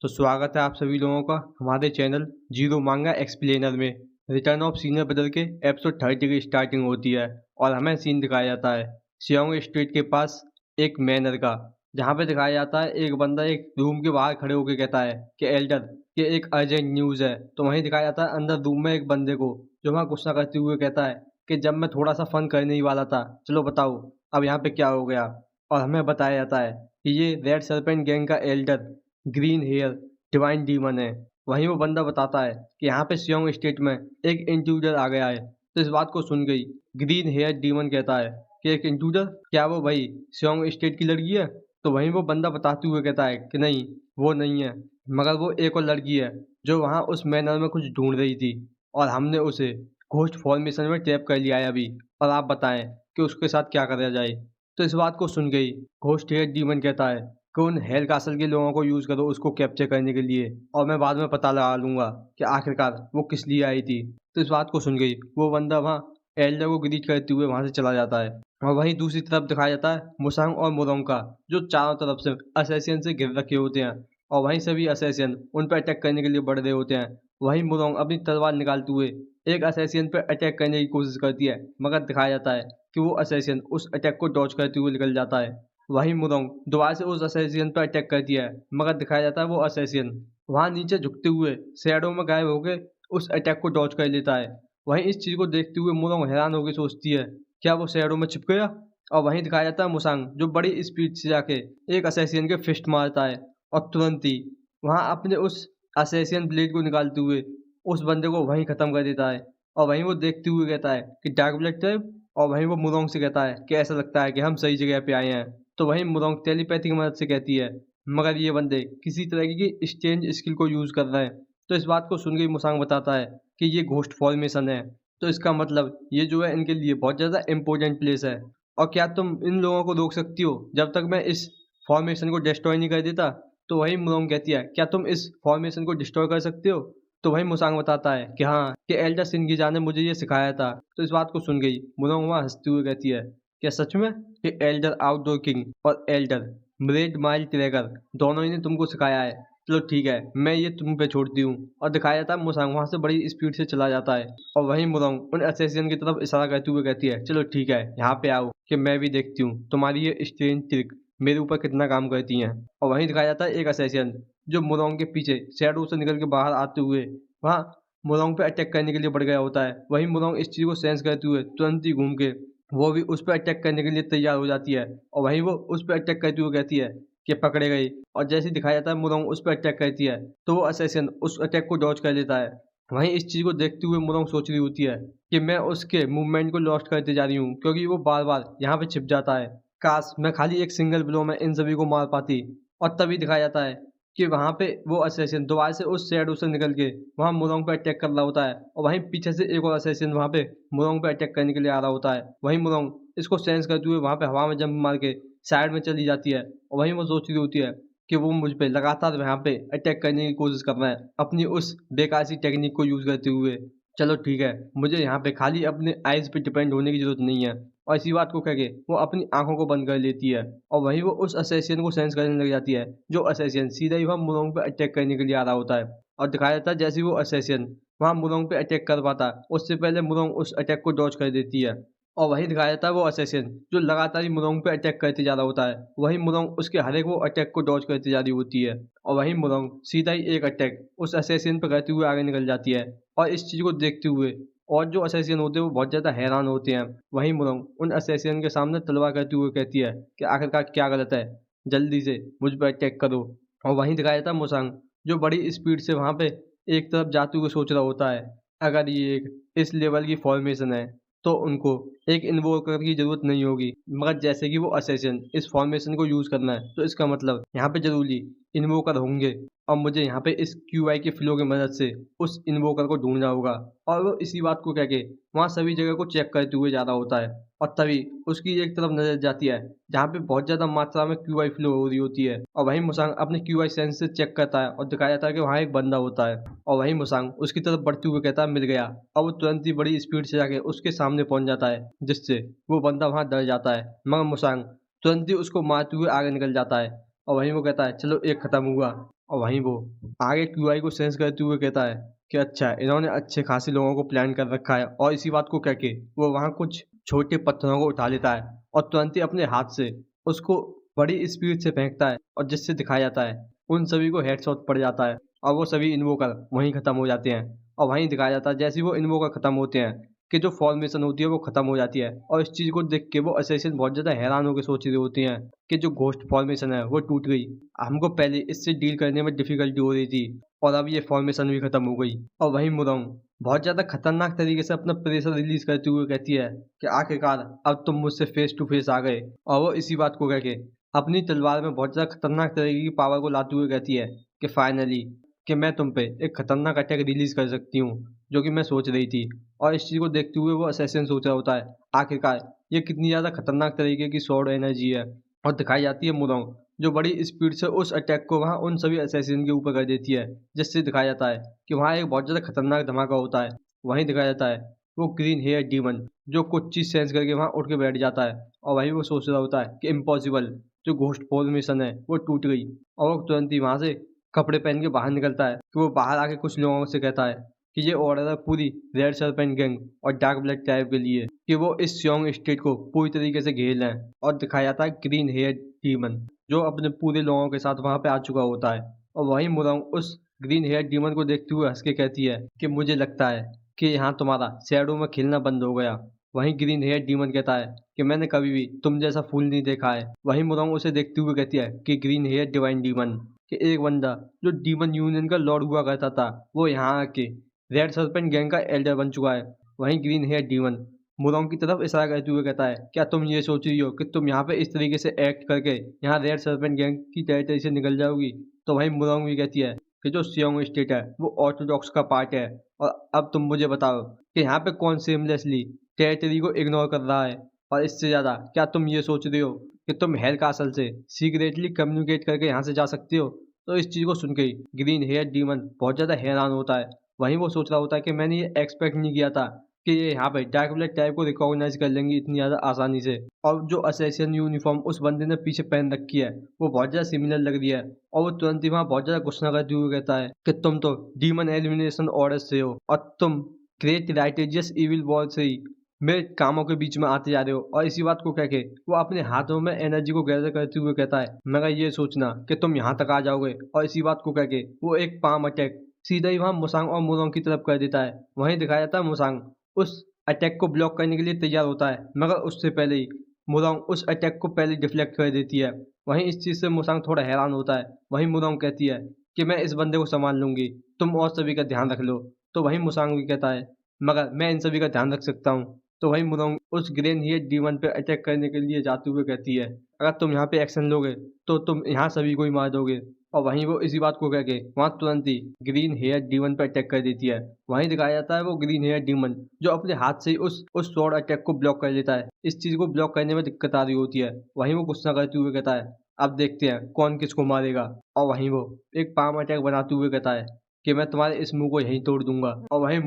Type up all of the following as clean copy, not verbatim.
तो स्वागत है आप सभी लोगों का हमारे चैनल जीरो मांगा एक्सप्लेनर में। रिटर्न ऑफ सीनियर बदल के एपिसोड 30 की स्टार्टिंग होती है और हमें सीन दिखाया जाता है शियोंग स्ट्रीट के पास एक मैनर का, जहाँ पे दिखाया जाता है एक बंदा एक रूम के बाहर खड़े होकर कहता है कि एल्डर ये एक अर्जेंट न्यूज़ है। तो वहीं दिखाया जाता है अंदर रूम में एक बंदे को, जो वहाँ गुस्सा करते हुए कहता है कि जब मैं थोड़ा सा फन करने ही वाला था, चलो बताओ अब यहाँ पे क्या हो गया। और हमें बताया जाता है कि ये रेड सर्पेंट गैंग का elder green hair divine demon है। वहीं वो बंदा बताता है कि यहाँ पे सियोंग स्टेट में एक इंट्रूडर आ गया है। तो इस बात को सुन गई ग्रीन हेयर डीमन कहता है कि एक इंट्रूडर, क्या वो भाई सियोंग स्टेट की लड़की है? तो वहीं वो बंदा बताते हुए कहता है कि नहीं, वो नहीं है, मगर वो एक और लड़की है जो वहाँ उस मैनर में कुछ ढूंढ रही थी और हमने उसे घोस्ट फॉर्मेशन में ट्रैप कर लिया है अभी। और आप बताएं कि उसके साथ क्या करा जाए। तो इस बात को सुन गई घोस्ट हेयर डीमन कहता है कि उन हेल कासल के लोगों को यूज़ करो उसको कैप्चर करने के लिए, और मैं बाद में पता लगा लूंगा कि आखिरकार वो किस लिए आई थी। तो इस बात को सुन गई वो बंदा वहाँ एल्डर को ग्रीट करते हुए वहाँ से चला जाता है। और वहीं दूसरी तरफ दिखाया जाता है मुसांग और मुरोंग का, जो चारों तरफ से असैसियन से घिर रखे होते हैं और वहीं सभी असैसियन उन पर अटैक करने के लिए बढ़ रहे होते हैं। वहीं मुरोंग अपनी तलवार निकालते हुए एक असैसियन पर अटैक करने की कोशिश करती है, मगर दिखाया जाता है कि वो असैसियन उस अटैक को डॉज करते हुए निकल जाता है। वहीं मुरोंग दोबारा से उस असैसियन पर अटैक कर दिया है, मगर दिखाया जाता है वो असैसियन वहां नीचे झुकते हुए शैडो में गायब होकर उस अटैक को डॉज कर लेता है। वहीं इस चीज को देखते हुए मुरोंग हैरान होकर सोचती है क्या वो शैडो में छिप गया। और वहीं दिखाया जाता है मुसांग जो बड़ी स्पीड से जाके एक असैसियन के फिस्ट मारता है और तुरंत ही वहां अपने उस असैसियन ब्लेड को निकालते हुए उस बंदे को वहीं खत्म कर देता है। और वहीं वो देखते हुए कहता है कि डार्क ब्लड ट्रैप। और वहीं वो मुरोंग से कहता है कि ऐसा लगता है कि हम सही जगह पे आए हैं। तो वहीं मुरोंग टेलीपैथी की मदद से कहती है, मगर ये बंदे किसी तरह की स्ट्रेंज स्किल को यूज कर रहे हैं। तो इस बात को सुन के मुसांग बताता है कि ये घोस्ट फॉर्मेशन है, तो इसका मतलब ये जो है इनके लिए बहुत ज्यादा इंपॉर्टेंट प्लेस है। और क्या तुम इन लोगों को रोक सकती हो जब तक मैं इस फॉर्मेशन को डिस्ट्रॉय नहीं कर देता? तो वही मुरोंग कहती है क्या तुम इस फॉर्मेशन को डिस्ट्रॉय कर सकते हो? तो वही मुसांग बताता है कि हाँ, कि एल्डर सिंगिजा ने मुझे ये सिखाया था। तो इस बात को सुन गई मुरोंग वहाँ हंसते हुए कहती है क्या सच में? कि एल्डर आउटडोर किंग और एल्डर ब्रेड माइल ट्रैगर दोनों ही ने तुमको सिखाया है? चलो ठीक है, मैं ये तुम पे छोड़ती हूँ। और दिखाया जाता है मुसांग वहां से बड़ी स्पीड से चला जाता है। और वहीं मुरोंग उन असैसियन की तरफ इशारा करते हुए कहती है चलो ठीक है, यहाँ पे आओ कि मैं भी देखती हूँ तुम्हारी ये स्ट्रेंज ट्रिक मेरे ऊपर कितना काम करती हैं। और वहीं दिखाया जाता है एक असैसियन जो मुरोंग के पीछे शैडो से निकल के बाहर आते हुए वहाँ मुरोंग पे अटैक करने के लिए बढ़ गया होता है। वहीं मुरोंग इस चीज को सेंस करते हुए तुरंत ही घूम के वो भी उस पर अटैक करने के लिए तैयार हो जाती है। और वहीं वो उस पर अटैक करते हुए कहती है कि पकड़े गई। और जैसे ही दिखाया जाता है मुरोंग उस पर अटैक करती है, तो वो असैसिन उस अटैक को डॉज कर लेता है। वहीं इस चीज को देखते हुए मुरोंग सोच रही होती है कि मैं उसके मूवमेंट को लॉस्ट करते जा रही हूँ, क्योंकि वो बार बार यहाँ पे छिप जाता है। काश मैं खाली एक सिंगल ब्लो में इन सभी को मार पाती। और तभी दिखाया जाता है कि वहां पे वो असैसिन दोबारा से उस शैडो से निकल के वहां मुरोंग पे अटैक कर रहा होता है। और वहीं पीछे से एक और असैसिन वहां पे मुरोंग पे अटैक करने के लिए आ रहा होता है। वहीं मुरोंग इसको सेंस करते हुए वहां पे हवा में जंप मार के साइड में चली जाती है। और वहीं वो सोच रही होती है कि वो मुझ पे लगातार वहां पे अटैक करने की कोशिश कर रहा है अपनी उस बेकार सी टेक्निक को यूज करते हुए। चलो ठीक है, मुझे यहाँ पे खाली अपने आइज पे डिपेंड होने की जरूरत नहीं है। और इसी बात को कह के वो अपनी आंखों को बंद कर लेती है। और वहीं वो उस असैसियन को सेंस करने लग जाती है, जो असैसियन सीधा ही वहाँ मुरोंग पे अटैक करने के लिए आ रहा होता है। और दिखाया जाता है जैसे ही वो असैसियन वहाँ मुरोंग पे अटैक कर पाता है, उससे पहले मुरोंग उस अटैक को डॉज कर देती है। और वहीं दिखाया जाता है वो असैसिन जो लगातार ही मुरोंग पे अटैक करते जा रहा होता है, वहीं मुरोंग उसके हर एक वो अटैक को डॉज करती जा रही होती है। और वहीं मुरोंग सीधा ही एक अटैक उस असैसिन पे करते हुए आगे निकल जाती है। और इस चीज को देखते हुए और जो असैसियन होते हैं वो बहुत ज्यादा हैरान होते हैं। वहीं मुरोंग उन असैसियन के सामने तलवार करते हुए कहती है कि आखिरकार क्या गलत है, जल्दी से मुझ पर अटैक करो। और वहीं दिखाया जाता है मुसांग जो बड़ी स्पीड से वहां पे एक तरफ जाते हुए सोच रहा होता है अगर ये एक इस लेवल की फॉर्मेशन है तो उनको एक इन्वोकर की जरूरत नहीं होगी, मगर जैसे कि वो असैसिन इस फॉर्मेशन को यूज करना है तो इसका मतलब यहाँ पे जरूरी इन्वोकर होंगे। और मुझे यहाँ पे इस क्यूआई के फ्लो की मदद से उस इन्वोकर को ढूंढना होगा। और वो इसी बात को कह के वहाँ सभी जगह को चेक करते हुए जा रहा होता है। और तभी उसकी एक तरफ नजर जाती है जहाँ पे बहुत ज्यादा मात्रा में क्यूआई फ्लो हो रही होती है। और वहीं मुसांग अपने क्यूआई सेंस से चेक करता है और दिखाया जाता है कि वहाँ एक बंदा होता है। और वहीं मुसांग उसकी तरफ बढ़ते हुए कहता है मिल गया। और वो तुरंत ही बड़ी स्पीड से जाके उसके सामने पहुंच जाता है, जिससे वो बंदा वहां डर जाता है। मगर मुसांग तुरंत ही उसको मारते हुए आगे निकल जाता है। और वहीं वो कहता है चलो एक खत्म हुआ। और वहीं वो आगे क्यूआई को सेंस करते हुए कहता है कि अच्छा, इन्होंने अच्छे खासे लोगों को प्लान कर रखा है। और इसी बात को कह के वो वहाँ कुछ छोटे पत्थरों को उठा लेता है और तुरंत ही अपने हाथ से उसको बड़ी स्पीड से फेंकता है, और जिससे दिखाया जाता है उन सभी को हेडशॉट पड़ जाता है और वो सभी इन्वोकर वहीं खत्म हो जाते हैं। और वहीं दिखाया जाता है जैसे ही वो इन्वोकर खत्म होते हैं कि जो फॉर्मेशन होती है वो खत्म हो जाती है। और इस चीज को देख के वो असैसिन बहुत ज्यादा हैरान होकर सोच रही होती हैं कि जो घोस्ट फॉर्मेशन है वो टूट गई। हमको पहले इससे डील करने में डिफिकल्टी हो रही थी और अब ये फॉर्मेशन भी खत्म हो गई। और वहीं मुरंग बहुत ज्यादा खतरनाक तरीके से अपना प्रेशर रिलीज करते हुए कहती है कि आखिरकार अब तुम मुझसे फेस टू फेस आ गए। और वो इसी बात को कह के अपनी तलवार में बहुत ज्यादा खतरनाक तरीके की पावर को लाते हुए कहती है कि फाइनली कि मैं तुम पे एक खतरनाक अटैक रिलीज कर सकती हूँ जो कि मैं सोच रही थी। और इस चीज को देखते हुए वो असैसिन सोच रहा होता है आखिरकार ये कितनी ज्यादा खतरनाक तरीके की स्वॉर्ड एनर्जी है। और दिखाई जाती है मुरंग जो बड़ी स्पीड से उस अटैक को वहाँ उन सभी असैसिन के ऊपर कर देती है, जिससे दिखाया जाता है कि वहाँ एक बहुत ज्यादा खतरनाक धमाका होता है। वहीं दिखाया जाता है वो ग्रीन हेयर डीमन जो कुछ चीज सेंस करके वहाँ उठ के बैठ जाता है। और वहीं वो सोच रहा होता है कि इम्पॉसिबल, जो घोस्ट फॉर्मेशन है वो टूट गई। और वो तुरंत ही वहां से कपड़े पहन के बाहर निकलता है कि वो बाहर आके कुछ लोगों से कहता है कि ये ऑर्डर है पूरी रेड सर्पेंट गैंग और डार्क ब्लड ट्राइब के लिए कि वो इस सियोंग स्टेट को पूरी तरीके से घेर लें। और दिखाया जाता है ग्रीन हेयर डीमन जो अपने पूरे लोगों के साथ वहां पे आ चुका होता है। और वहीं मुरंग उस ग्रीन हेयर डीमन को देखते हुए हंस के कहती है कि मुझे लगता है कि यहाँ तुम्हारा शैडो में खेलना बंद हो गया। वहीं ग्रीन हेयर डीमन कहता है कि मैंने कभी भी तुम जैसा फूल नहीं देखा है। वहीं मुरंग उसे देखते हुए कहती है कि ग्रीन हेयर डिवाइन डीमन कि एक बंदा जो डीमन यूनियन का लॉर्ड हुआ करता था वो यहाँ आके रेड सर्पेंट गैंग का एल्डर बन चुका है। वहीं ग्रीन हेयर डीमन मुरंग की तरफ इशारा करते हुए कहता है क्या तुम ये सोच रही हो कि तुम यहाँ पे इस तरीके से एक्ट करके यहाँ रेड सर्पेंट गैंग की टेरिटरी से निकल जाओगी। तो वहीं मुरंग भी कहती है कि जो सियोंग स्टेट है वो ऑर्थोडॉक्स का पार्ट है, और अब तुम मुझे बताओ कि यहाँ पे कौन सेमलेसली टेरिटरी को इग्नोर कर रहा है। और इससे ज्यादा क्या तुम ये सोच रही हो कि तुम हेल कासल से सीक्रेटली कम्युनिकेट करके यहाँ से जा सकती हो। तो इस चीज को सुन के ग्रीन हेयर डीमन बहुत ज्यादा हैरान होता है। वहीं वो सोच रहा होता है कि मैंने ये एक्सपेक्ट नहीं किया था कि ये यहाँ पे डार्क ब्लड टाइप को रिकॉग्नाइज कर लेंगी इतनी ज्यादा आसानी से। और जो असैसिन यूनिफॉर्म उस बंदे ने पीछे पहन रखी है वो बहुत ज्यादा सिमिलर लग रही है। और वो तुरंत ही वहाँ बहुत ज्यादा गुस्सा करते हुए कहता है कि तुम तो डीमन एलिमिनेशन ऑर्डर से हो और तुम ग्रेट राइटेजियस इविल वॉर से ही मेरे कामों के बीच में आते जा रहे हो। और इसी बात को कह के वो अपने हाथों में एनर्जी को गैदर करते हुए कहता है मगर ये सोचना कि तुम यहाँ तक आ जाओगे। और इसी बात को कह के वो एक पाम अटैक सीधा ही वहाँ मुसांग और मुरोंग की तरफ कर देता है। वहीं दिखाया जाता है मुसांग उस अटैक को ब्लॉक करने के लिए तैयार होता है, मगर उससे पहले ही मुरोंग उस अटैक को पहले डिफ्लेक्ट कर देती है। वहीं इस चीज से मुसांग थोड़ा हैरान होता है। वहीं मुरोंग कहती है कि मैं इस बंदे को संभाल लूंगी, तुम और सभी का ध्यान रख लो। तो वहीं मुसांग भी कहता है मगर मैं इन सभी का ध्यान रख सकता हूँ। तो वहीं मुरोंग उस ग्रेन हियर डीमन पे अटैक करने के लिए जाते हुए कहती है अगर तुम यहाँ पे एक्शन लोगे तो तुम यहाँ सभी को ही मार दोगे। और वहीं वो इसी बात को कह के वहाँ तुरंत ही ग्रीन हेयर डीमन पे अटैक कर देती है। वहीं दिखाया जाता है वो ग्रीन हेयर डीमन जो अपने हाथ से ही उस स्वॉर्ड अटैक को ब्लॉक कर लेता है। इस चीज को ब्लॉक करने में दिक्कत आ रही होती है। वहीं वो गुस्सा करते हुए कहता है अब देखते हैं कौन किसको मारेगा। और वहीं वो एक पाम अटैक बनाते हुए कहता है कि मैं तुम्हारे इस मुंह को यहीं तोड़ दूंगा। और वहीं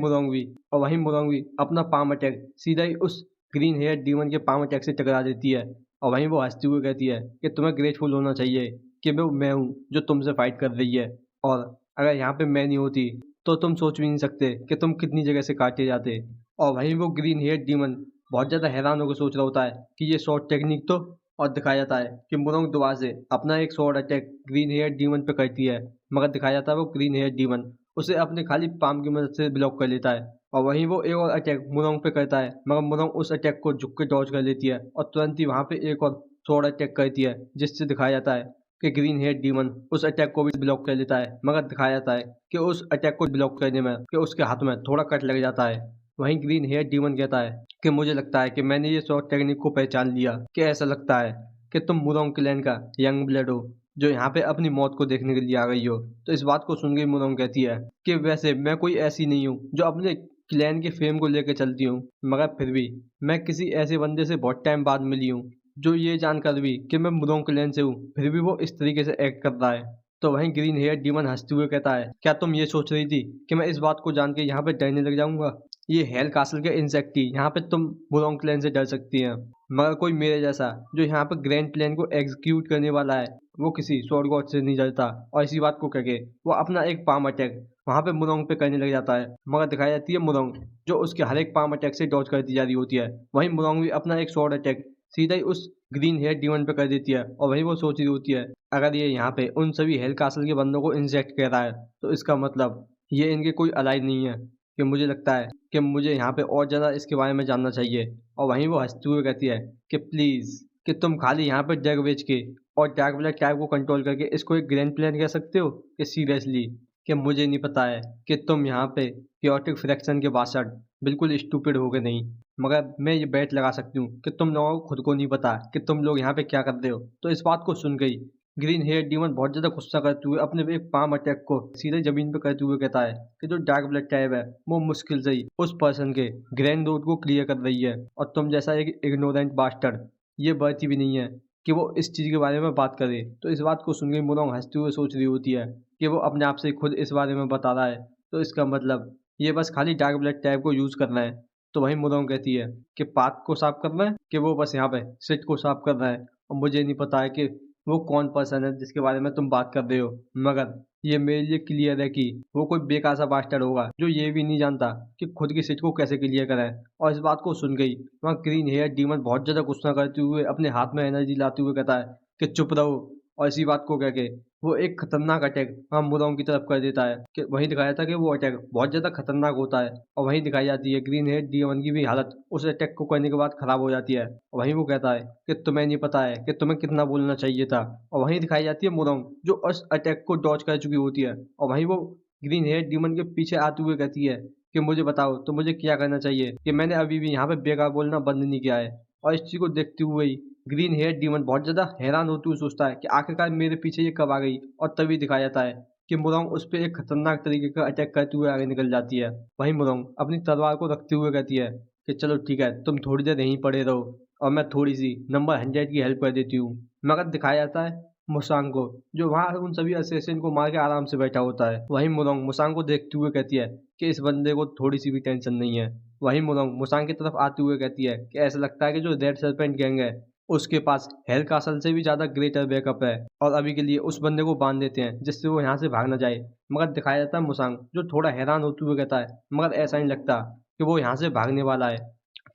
मुरोंग भी अपना पाम अटैक सीधा ही उस ग्रीन हेयर डीमन के पाम अटैक से टकरा देती है। और वहीं वो हंसते हुए कहती है कि तुम्हें ग्रेटफुल होना चाहिए कि मैं हूँ जो तुमसे फाइट कर रही है। और अगर यहाँ पे मैं नहीं होती तो तुम सोच भी नहीं सकते कि तुम कितनी जगह से काटे जाते। और वहीं वो ग्रीन हेयर डीमन बहुत ज्यादा हैरान होकर सोच रहा होता है कि ये शॉर्ट टेक्निक तो। और दिखाया जाता है कि मुरोंग दोबारा से अपना एक short attack green hair demon पे करती है, मगर दिखाया जाता है वो ग्रीन हेयर डीमन उसे अपने खाली पाम की मदद से ब्लॉक कर लेता है। और वहीं वो एक और अटैक मुरोंग पे करता है, मगर मुरोंग उस अटैक को झुक के डॉज कर लेती है और तुरंत ही वहां पे एक और शॉर्ट अटैक करती है, जिससे दिखाया जाता है कि ग्रीन हेयर डीमन उस अटैक को भी ब्लॉक कर लेता है। मगर दिखाया जाता है कि उस अटैक को ब्लॉक करने में कि उसके हाथ में थोड़ा कट लग जाता है। वहीं ग्रीन हेयर डीमन कहता है कि मुझे लगता है कि मैंने ये शॉर्ट टेक्निक को पहचान लिया, कि ऐसा लगता है कि तुम मुरोंग क्लैन का यंग ब्लड हो जो यहाँ पे अपनी मौत को देखने के लिए आ गई हो। तो इस बात को सुन के मुरोंग कहती है कि वैसे मैं कोई ऐसी नहीं हूँ जो अपने क्लैन के फेम को लेकर चलती हूँ, मगर फिर भी मैं किसी ऐसे बंदे से बहुत टाइम बाद मिली हूँ जो ये जानकर भी कि मैं मुरोंग क्लैन से हूँ फिर भी वो इस तरीके से एक्ट कर रहा है। तो वहीं ग्रीन हेयर डीमन हंसते हुए कहता है क्या तुम ये सोच रही थी कि मैं इस बात को जान के यहाँ पे डरने लग जाऊंगा। ये हेल कासल के इंसेक्ट ही यहाँ पे तुम मुरोंग क्लैन से डर सकती हैं। मगर कोई मेरे जैसा जो यहाँ पर ग्रैंड प्लान को एग्जीक्यूट करने वाला है वो किसी स्वॉर्ड गॉड से नहीं डरता, और इसी बात को करके वो अपना एक पाम अटैक वहाँ पे मुरोंग पे करने लग जाता है। मगर दिखाई जाती है मुरोंग जो उसके हर एक पाम अटैक से डॉज करती जा रही होती है। वहीं मुरोंग भी अपना एक स्वॉर्ड अटैक सीधा ही उस ग्रीन हेयर डीमन पे कर देती है, और वहीं वो सोच रही होती है अगर ये यहाँ पे उन सभी हेल कासल के बंदों को इंजेक्ट कर रहा है तो इसका मतलब ये इनके कोई अलाइ नहीं है, कि मुझे लगता है कि मुझे यहाँ पे और ज़्यादा इसके बारे में जानना चाहिए। और वहीं वो हंसते हुए कहती है कि प्लीज़, कि तुम खाली यहाँ पे ड्रग बेच के और डार्क ब्लड टाइप को कंट्रोल करके इसको एक ग्रैंड प्लान कह सकते हो, कि सीरियसली, कि मुझे नहीं पता है कि तुम यहाँ पे क्योटिक फ्रैक्शन के बासठ बिल्कुल स्टूपिड हो गए नहीं, मगर मैं ये बैट लगा सकती हूँ कि तुम लोगों को खुद को नहीं पता कि तुम लोग यहाँ पे क्या कर रहे हो। तो इस बात को सुन गई ग्रीन हेयर डीमन बहुत ज़्यादा गुस्सा करते हुए अपने एक पाम अटैक को सीधे जमीन पे करते हुए कहता है कि जो डार्क ब्लड टाइप है वो मुश्किल से ही उस पर्सन के ग्रैंड रूट को क्लियर कर रही है, और तुम जैसा एक इग्नोरेंट बास्टर्ड ये बर्ती भी नहीं है कि वो इस चीज़ के बारे में बात करे। तो इस बात को सुन के मुरोंग हंसते हुए सोच रही होती है कि वो अपने आप से खुद इस बारे में बता रहा है, तो इसका मतलब ये बस खाली डार्क ब्लड टाइप को यूज़ करना है। तो वहीं मुरोंग कहती है कि पाथ को साफ करना है, कि वो बस यहाँ पे सिट को साफ करना है, और मुझे नहीं पता है कि वो कौन पर्सन है जिसके बारे में तुम बात कर रहे हो, मगर ये मेरे लिए क्लियर है कि वो कोई बेकार सा बास्टर्ड होगा जो ये भी नहीं जानता कि खुद की सिट को कैसे क्लियर कराए। और इस बात को सुन गई वहाँ ग्रीन हेयर डीमन बहुत ज़्यादा गुस्सा करते हुए अपने हाथ में एनर्जी लाते हुए कहता है कि चुप रहो, और इसी बात को कह के वो एक खतरनाक अटैक वहाँ मुरोंग की तरफ कर देता है। कि वहीं दिखाया था कि वो अटैक बहुत ज़्यादा खतरनाक होता है, और वहीं दिखाई जाती है ग्रीन हेयर डीमन की भी हालत उस अटैक को करने के बाद खराब हो जाती है। और वहीं वो कहता है कि तुम्हें नहीं पता है कि तुम्हें कितना बोलना चाहिए था। और वहीं दिखाई जाती है मुरोंग जो उस अटैक को डॉज कर चुकी होती है, और वहीं वो ग्रीन हेयर डीमन के पीछे आते हुए कहती है कि मुझे बताओ तो मुझे क्या करना चाहिए, कि मैंने अभी भी यहाँ पे बेकार बोलना बंद नहीं किया है। और इस चीज़ को देखते हुए ही ग्रीन हेयर डीमन बहुत ज़्यादा हैरान होते हुए सोचता है कि आखिरकार मेरे पीछे ये कब आ गई, और तभी दिखाया जाता है कि मुरोंग उस पर एक खतरनाक तरीके का अटैक करते हुए आगे निकल जाती है। वहीं मुरोंग अपनी तलवार को रखते हुए कहती है कि चलो ठीक है, तुम थोड़ी देर यहीं पड़े रहो और मैं थोड़ी सी नंबर 100 की हेल्प कर देती हूँ। मगर दिखाया जाता है मुसांग को, जो वहाँ उन सभी असेसिन को मार के आराम से बैठा होता है। वहीं मुरोंग मुसांग को देखते हुए कहती है कि इस बंदे को थोड़ी सी भी टेंशन नहीं है। वहीं मुरोंग मुसांग की तरफ आते हुए कहती है कि ऐसा लगता है कि जो रेड सर्पेंट गैंग है उसके पास हेल कासल से भी ज़्यादा ग्रेटर बैकअप है, और अभी के लिए उस बंदे को बांध देते हैं जिससे वो यहाँ से भाग ना जाए। मगर दिखाया जाता है मुसांग जो थोड़ा हैरान होते हुए कहता है मगर ऐसा नहीं लगता कि वो यहाँ से भागने वाला है।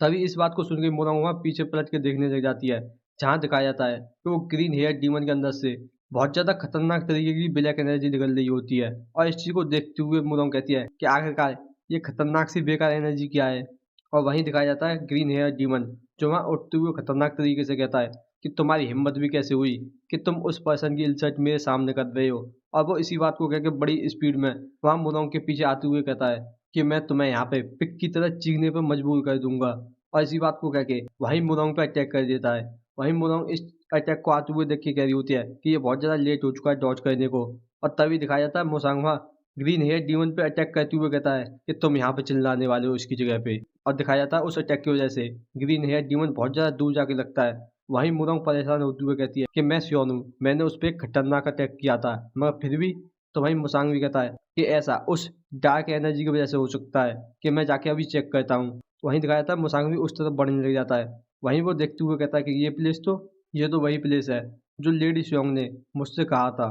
तभी इस बात को सुन के मुरोंग वहाँ पीछे पलट के देखने लग जाती है, जहाँ दिखाया जाता है कि वो ग्रीन हेयर डीमन के अंदर से बहुत ज़्यादा खतरनाक तरीके की ब्लैक एनर्जी निकल रही होती है। और इस चीज़ को देखते हुए मुरोंग कहती है कि आखिरकार ये खतरनाक सी बेकार एनर्जी क्या है। और वहीं दिखाया जाता है ग्रीन हेयर डीमन जो वहाँ उठते हुए खतरनाक तरीके से कहता है कि तुम्हारी हिम्मत भी कैसे हुई कि तुम उस पर्सन की इंसल्ट मेरे सामने कर रहे हो। और वो इसी बात को कह के बड़ी स्पीड में वहाँ मुरोंग के पीछे आते हुए कहता है कि मैं तुम्हें यहाँ पे पिक की तरह चीखने पर मजबूर कर दूंगा। और इसी बात को कह के वहीं मुरोंग पे अटैक कर देता है। वहीं मुरोंग इस अटैक को आते हुए देख के कह रही होती है कि ये बहुत ज़्यादा लेट हो चुका है डॉज करने को। और तभी दिखाया जाता है मुसांग वहाँ ग्रीन हेयर डीमन पे अटैक करते हुए कहता है कि तुम यहाँ पे चिल्लाने वाले हो इसकी जगह पे। और दिखाया जाता है उस अटैक की वजह से ग्रीन हेयर डीमन बहुत ज़्यादा दूर जाके लगता है। वहीं मुरोंग परेशान होते हुए कहती है कि मैं श्योर हूँ मैंने उस पर एक खतरनाक अटैक किया था, मगर फिर भी। तो वहीं मुसांग भी कहता है कि ऐसा उस डार्क एनर्जी की वजह से हो सकता है, कि मैं जाके अभी चेक करता हूँ। वहीं दिखाया जाता है मुसांग भी उस तरफ बढ़ने लग जाता है। वहीं वो देखते हुए कहता है कि ये तो वही प्लेस है जो लेडी श्योंग ने मुझसे कहा था।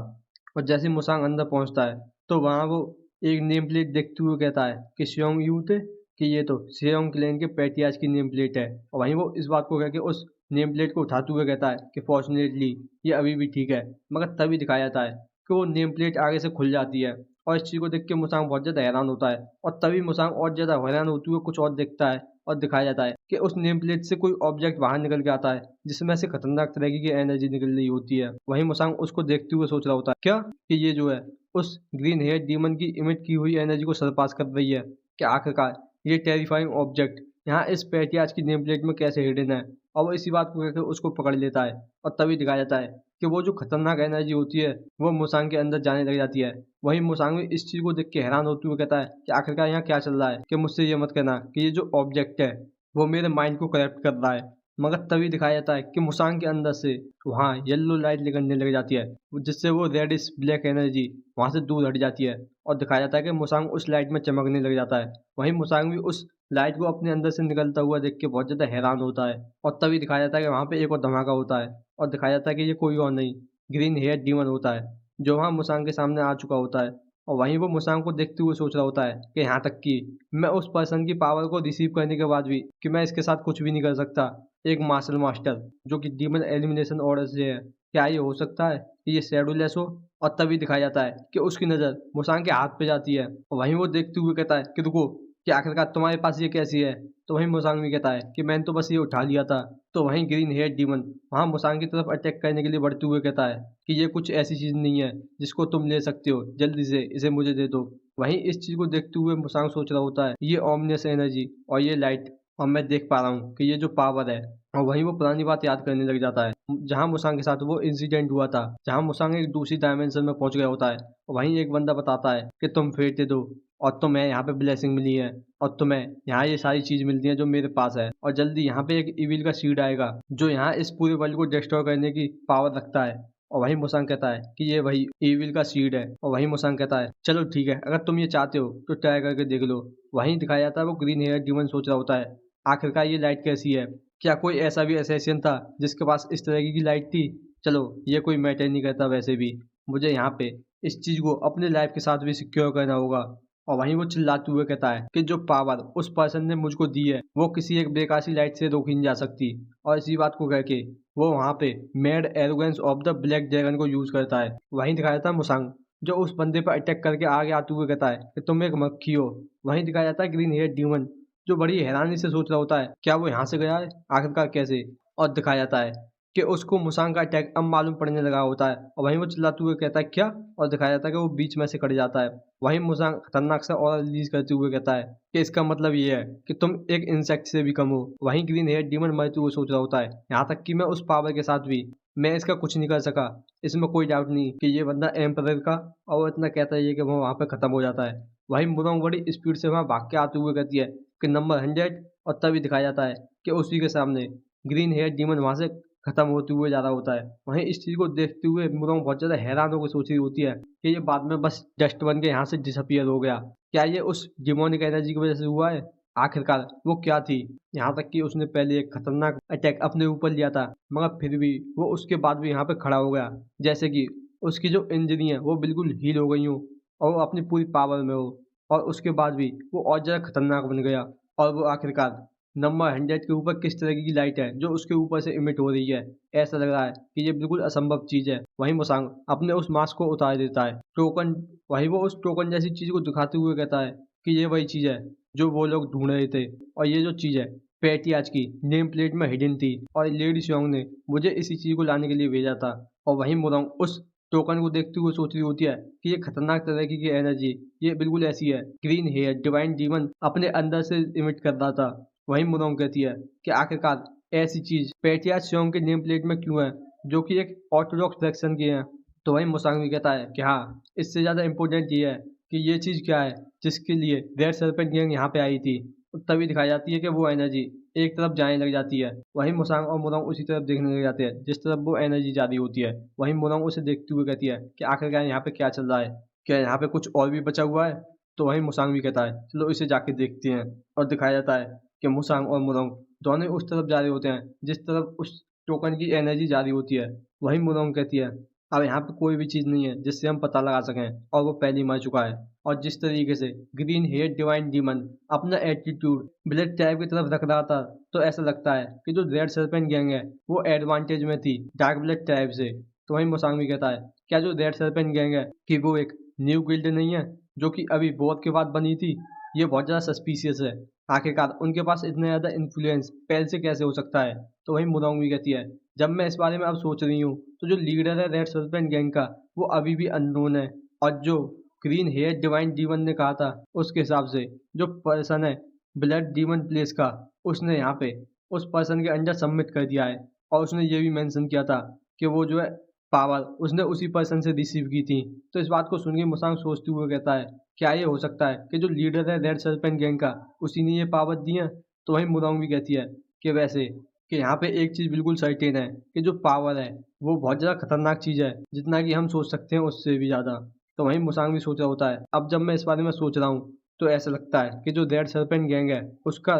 और जैसे ही मुसांग अंदर पहुंचता है तो वहाँ वो एक नेम प्लेट देखते हुए कहता है कि श्योंग यूथ है, कि ये तो श्योंग क्लैन के पैटियाज की नेम प्लेट है। और वहीं वो इस बात को कह के उस नेम प्लेट को उठाते हुए कहता है कि फॉर्चुनेटली ये अभी भी ठीक है। मगर तभी दिखाया जाता है कि वो नेम प्लेट आगे से खुल जाती है, और इस चीज़ को देख के मुसांग बहुत ज़्यादा हैरान होता है। और तभी मुसांग और ज़्यादा हैरान होते हुए कुछ और देखता है, और दिखाया जाता है कि उस नेम प्लेट से कोई ऑब्जेक्ट बाहर निकल के आता है जिसमें से खतरनाक तरीके की एनर्जी निकल रही होती है। वहीं मुसांग उसको देखते हुए सोच रहा होता है क्या कि ये जो है उस ग्रीन हेयर डीमन की इमिट की हुई एनर्जी को सरपास कर रही है, कि आखिरकार ये टेरिफाइंग ऑब्जेक्ट यहाँ इस पैटियाज की नेम प्लेट में कैसे हिडन है। और वो इसी बात को कहकर उसको पकड़ लेता है। और तभी दिखाया जाता है कि वो जो खतरनाक एनर्जी होती है वो मुसांग के अंदर जाने लग जाती है। वहीं मुसांग भी इस चीज़ को देख के हैरान होते हुए कहता है कि आखिरकार यहाँ क्या चल रहा है, कि मुझसे ये मत कहना कि ये जो ऑब्जेक्ट है वो मेरे माइंड को करप्ट कर रहा है। मगर तभी दिखाया जाता है कि मुसांग के अंदर से वहाँ येलो लाइट निकलने लग जाती है, जिससे वो रेडिश ब्लैक एनर्जी वहाँ से दूर हट जाती है और दिखाया जाता है कि मुसांग उस लाइट में चमकने लग जाता है। वहीं मुसांग भी उस लाइट को अपने अंदर से निकलता हुआ देख के बहुत ज़्यादा हैरान होता है और तभी दिखाया जाता है कि वहाँ पे एक और धमाका होता है और दिखाया जाता है कि ये कोई और नहीं, ग्रीन हेयर डीमन होता है, जो वहाँ मुसांग के सामने आ चुका होता है। और वहीं वो मुसांग को देखते हुए सोच रहा होता है कि यहाँ तक कि मैं उस पर्सन की पावर को रिसीव करने के बाद भी कि मैं इसके साथ कुछ भी नहीं कर सकता, एक मार्शल मास्टर जो कि डीमन एलिमिनेशन ऑर्डर से है, क्या ये हो सकता है कि ये शैडोलेस हो? और तभी दिखाया जाता है कि उसकी नज़र मुसांग के हाथ पे जाती है और वहीं वो देखते हुए कहता है कि रुको, कि आखिरकार तुम्हारे पास ये कैसी है? तो वहीं मुसांग भी कहता है कि मैंने तो बस ये उठा लिया था। तो वहीं ग्रीन हेयर डीमन वहाँ मुसांग की तरफ अटैक करने के लिए बढ़ते हुए कहता है कि ये कुछ ऐसी चीज़ नहीं है जिसको तुम ले सकते हो, जल्दी से इसे मुझे दे दो। वहीं इस चीज़ को देखते हुए मुसांग सोच रहा होता है ये ओमनियस एनर्जी और ये लाइट, और मैं देख पा रहा हूँ कि ये जो पावर है, और वहीं वो पुरानी बात याद करने लग जाता है जहाँ मुसांग के साथ वो इंसिडेंट हुआ था, जहाँ मुसांग एक दूसरी डायमेंशन में पहुंच गया होता है। वहीं एक बंदा बताता है कि तुम फेंटे दो और तुम्हें यहाँ पे ब्लेसिंग मिली है और तुम्हें यहाँ ये सारी चीज़ मिलती है जो मेरे पास है, और जल्दी यहाँ पे एक इविल का सीड आएगा जो यहाँ इस पूरे वर्ल्ड को डिस्ट्रॉय करने की पावर रखता है। और वहीं मुसांग कहता है कि ये वही इविल का सीड है, और वहीं मुसांग कहता है चलो ठीक है, अगर तुम ये चाहते हो तो ट्राई करके देख लो। वहीं दिखाया जाता है वो ग्रीन हेयर डीमन सोच रहा होता है आखिरकार ये लाइट कैसी है, क्या कोई ऐसा भी असैसिन था जिसके पास इस तरह की लाइट थी? चलो ये कोई मैटर नहीं करता, वैसे भी मुझे यहाँ पे इस चीज़ को अपने लाइफ के साथ भी सिक्योर करना होगा। और वहीं वो चिल्लाते हुए कहता है कि जो पावर उस पर्सन ने मुझको दी है वो किसी एक बेकार लाइट से रोकी नहीं जा सकती। और इसी बात को कह के वो वहाँ पे made arrogance of the black dragon को यूज करता है। वहीं दिखाया जाता है मुसांग जो उस बंदे पर अटैक करके आगे आते हुए कहता है कि तुम एक मक्खी हो। वहीं दिखाया जाता है ग्रीन हेयर डीमन जो बड़ी हैरानी से सोच रहा होता है क्या वो यहाँ से गया है, आखिरकार कैसे? और दिखाया जाता है कि उसको मुसांग का अटैक अब मालूम पड़ने लगा होता है और वहीं वो चिल्लाते हुए कहता है क्या? और दिखाया जाता है कि वो बीच में से कट जाता है। वहीं मुसांग खतरनाक सा और रिलीज करते हुए कहता है कि इसका मतलब ये है कि तुम एक इंसेक्ट से भी कम हो। वहीं ग्रीन हेयर डीमन मरते हुए सोच रहा होता है यहाँ तक कि मैं उस पावर के साथ भी मैं इसका कुछ नहीं कर सका। इसमें कोई डाउट नहीं कि ये बंदा एम्परर का, और वो इतना कहता है कि वो वहाँ पे खत्म हो जाता है। वहीं मुरोंग बड़ी स्पीड से वहाँ भाग के आते हुए कहती है कि नंबर 100। और तभी दिखाया जाता है कि उसी के सामने ग्रीन हेयर डीमन वहाँ से खत्म होते हुए जा रहा होता है। वहीं इस चीज़ को देखते हुए मुरोंग बहुत ज़्यादा हैरान होकर सोच रही होती है कि ये बाद में बस डस्ट बन के यहाँ से डिसअपियर हो गया, क्या ये उस डिमोनिक एनर्जी की वजह से हुआ है? आखिरकार वो क्या थी? यहाँ तक कि उसने पहले एक खतरनाक अटैक अपने ऊपर लिया था, मगर फिर भी वो उसके बाद भी यहाँ पे खड़ा हो गया, जैसे कि उसकी जो इंजरी है वो बिल्कुल हील हो गई हो और वो अपनी पूरी पावर में हो, और उसके बाद भी वो और ज़्यादा खतरनाक बन गया। और वो आखिरकार नंबर 100 के ऊपर किस तरह की लाइट है जो उसके ऊपर से इमिट हो रही है, ऐसा लग रहा है कि ये बिल्कुल असंभव चीज़ है। वहीं मुसांग अपने उस मास्क को उतार देता है, टोकन, वहीं वो उस टोकन जैसी चीज़ को दिखाते हुए कहता है कि ये वही चीज़ है जो वो लोग ढूंढ रहे थे, और ये जो चीज़ है पेटियाज की नेम प्लेट में हिडन थी, और लेडी सोंग ने मुझे इसी चीज़ को लाने के लिए भेजा था। और वहीं मुरोंग उस टोकन को देखते हुए सोच रही होती है कि ये खतरनाक तरह की एनर्जी ये बिल्कुल ऐसी है ग्रीन हेयर डिवाइन डीमन अपने अंदर से इमिट कर रहा था। वहीं मुरोंग कहती है कि आखिरकार ऐसी चीज़ पेटियाज सोंग के नेम प्लेट में क्यों है जो कि एक ऑर्थोडॉक्स फ्रैक्शन की है? तो वहीं मुसांग भी कहता है कि हाँ, इससे ज़्यादा इम्पोर्टेंट ये है कि ये चीज़ क्या है जिसके लिए रेड सर्पेंट गैंग यहाँ पे आई थी। तो तभी दिखाई जाती है कि वो एनर्जी एक तरफ जाने लग जाती है। वहीं मुसांग और मुरोंग उसी तरफ देखने लग जाते हैं जिस तरफ वो एनर्जी जा रही होती है। वहीं मुरोंग उसे देखते हुए कहती है कि आखिरकार यहाँ पे क्या चल रहा है, क्या यहाँ पे कुछ और भी बचा हुआ है? तो वहीं मुसांग भी कहता है चलो इसे जाके देखते हैं। और दिखाया जाता है कि मुसांग और मुरोंग दोनों उस तरफ जा रहे होते हैं जिस तरफ उस टोकन की एनर्जी जा रही होती है। वहीं मुरोंग कहती है अब यहाँ पे कोई भी चीज़ नहीं है जिससे हम पता लगा सकें, और वो पहले ही मर चुका है। और जिस तरीके से ग्रीन हेयर डिवाइन डीमन अपना एटीट्यूड ब्लैक ट्राइब की तरफ रख रहा था, तो ऐसा लगता है कि जो रेड सर्पेंट गैंग है वो एडवांटेज में थी डार्क ब्लैक ट्राइब से। तो वहीं मुसांग भी कहता है क्या जो रेड सर्पेंट गैंग है कि वो एक न्यू गिल्ड नहीं है जो कि अभी बहुत के बाद बनी थी? ये बहुत ज़्यादा सस्पिशियस है, आखिरकार उनके पास इतना ज़्यादा इन्फ्लुएंस पहले से कैसे हो सकता है? तो वहीं मुरोंग भी कहती है जब मैं इस बारे में अब सोच रही हूँ तो जो लीडर है रेड सर्पेंट गैंग का वो अभी भी अननोन है, और जो ग्रीन हेयर डिवाइन डीमन ने कहा था उसके हिसाब से जो पर्सन है ब्लड डीमन प्लेस का, उसने यहाँ पे उस पर्सन के अंदर सबमिट कर दिया है। और उसने ये भी मेंशन किया था कि वो जो है पावर उसने उसी पर्सन से रिसीव की थी। तो इस बात को सुन के मुसांग सोचते हुए कहता है क्या ये हो सकता है कि जो लीडर है रेड सर्पेंट गैंग का उसी ने ये पावर दी है? तो वहीं मुरोंग भी कहती है कि वैसे कि यहाँ पे एक चीज़ बिल्कुल सर्टेन है कि जो पावर है वो बहुत ज़्यादा खतरनाक चीज़ है, जितना कि हम सोच सकते हैं उससे भी ज़्यादा। तो वहीं मुसांग भी सोच रहा होता है। अब जब मैं इस बारे में सोच रहा हूँ तो ऐसा लगता है कि जो रेड सर्पेंट गैंग है उसका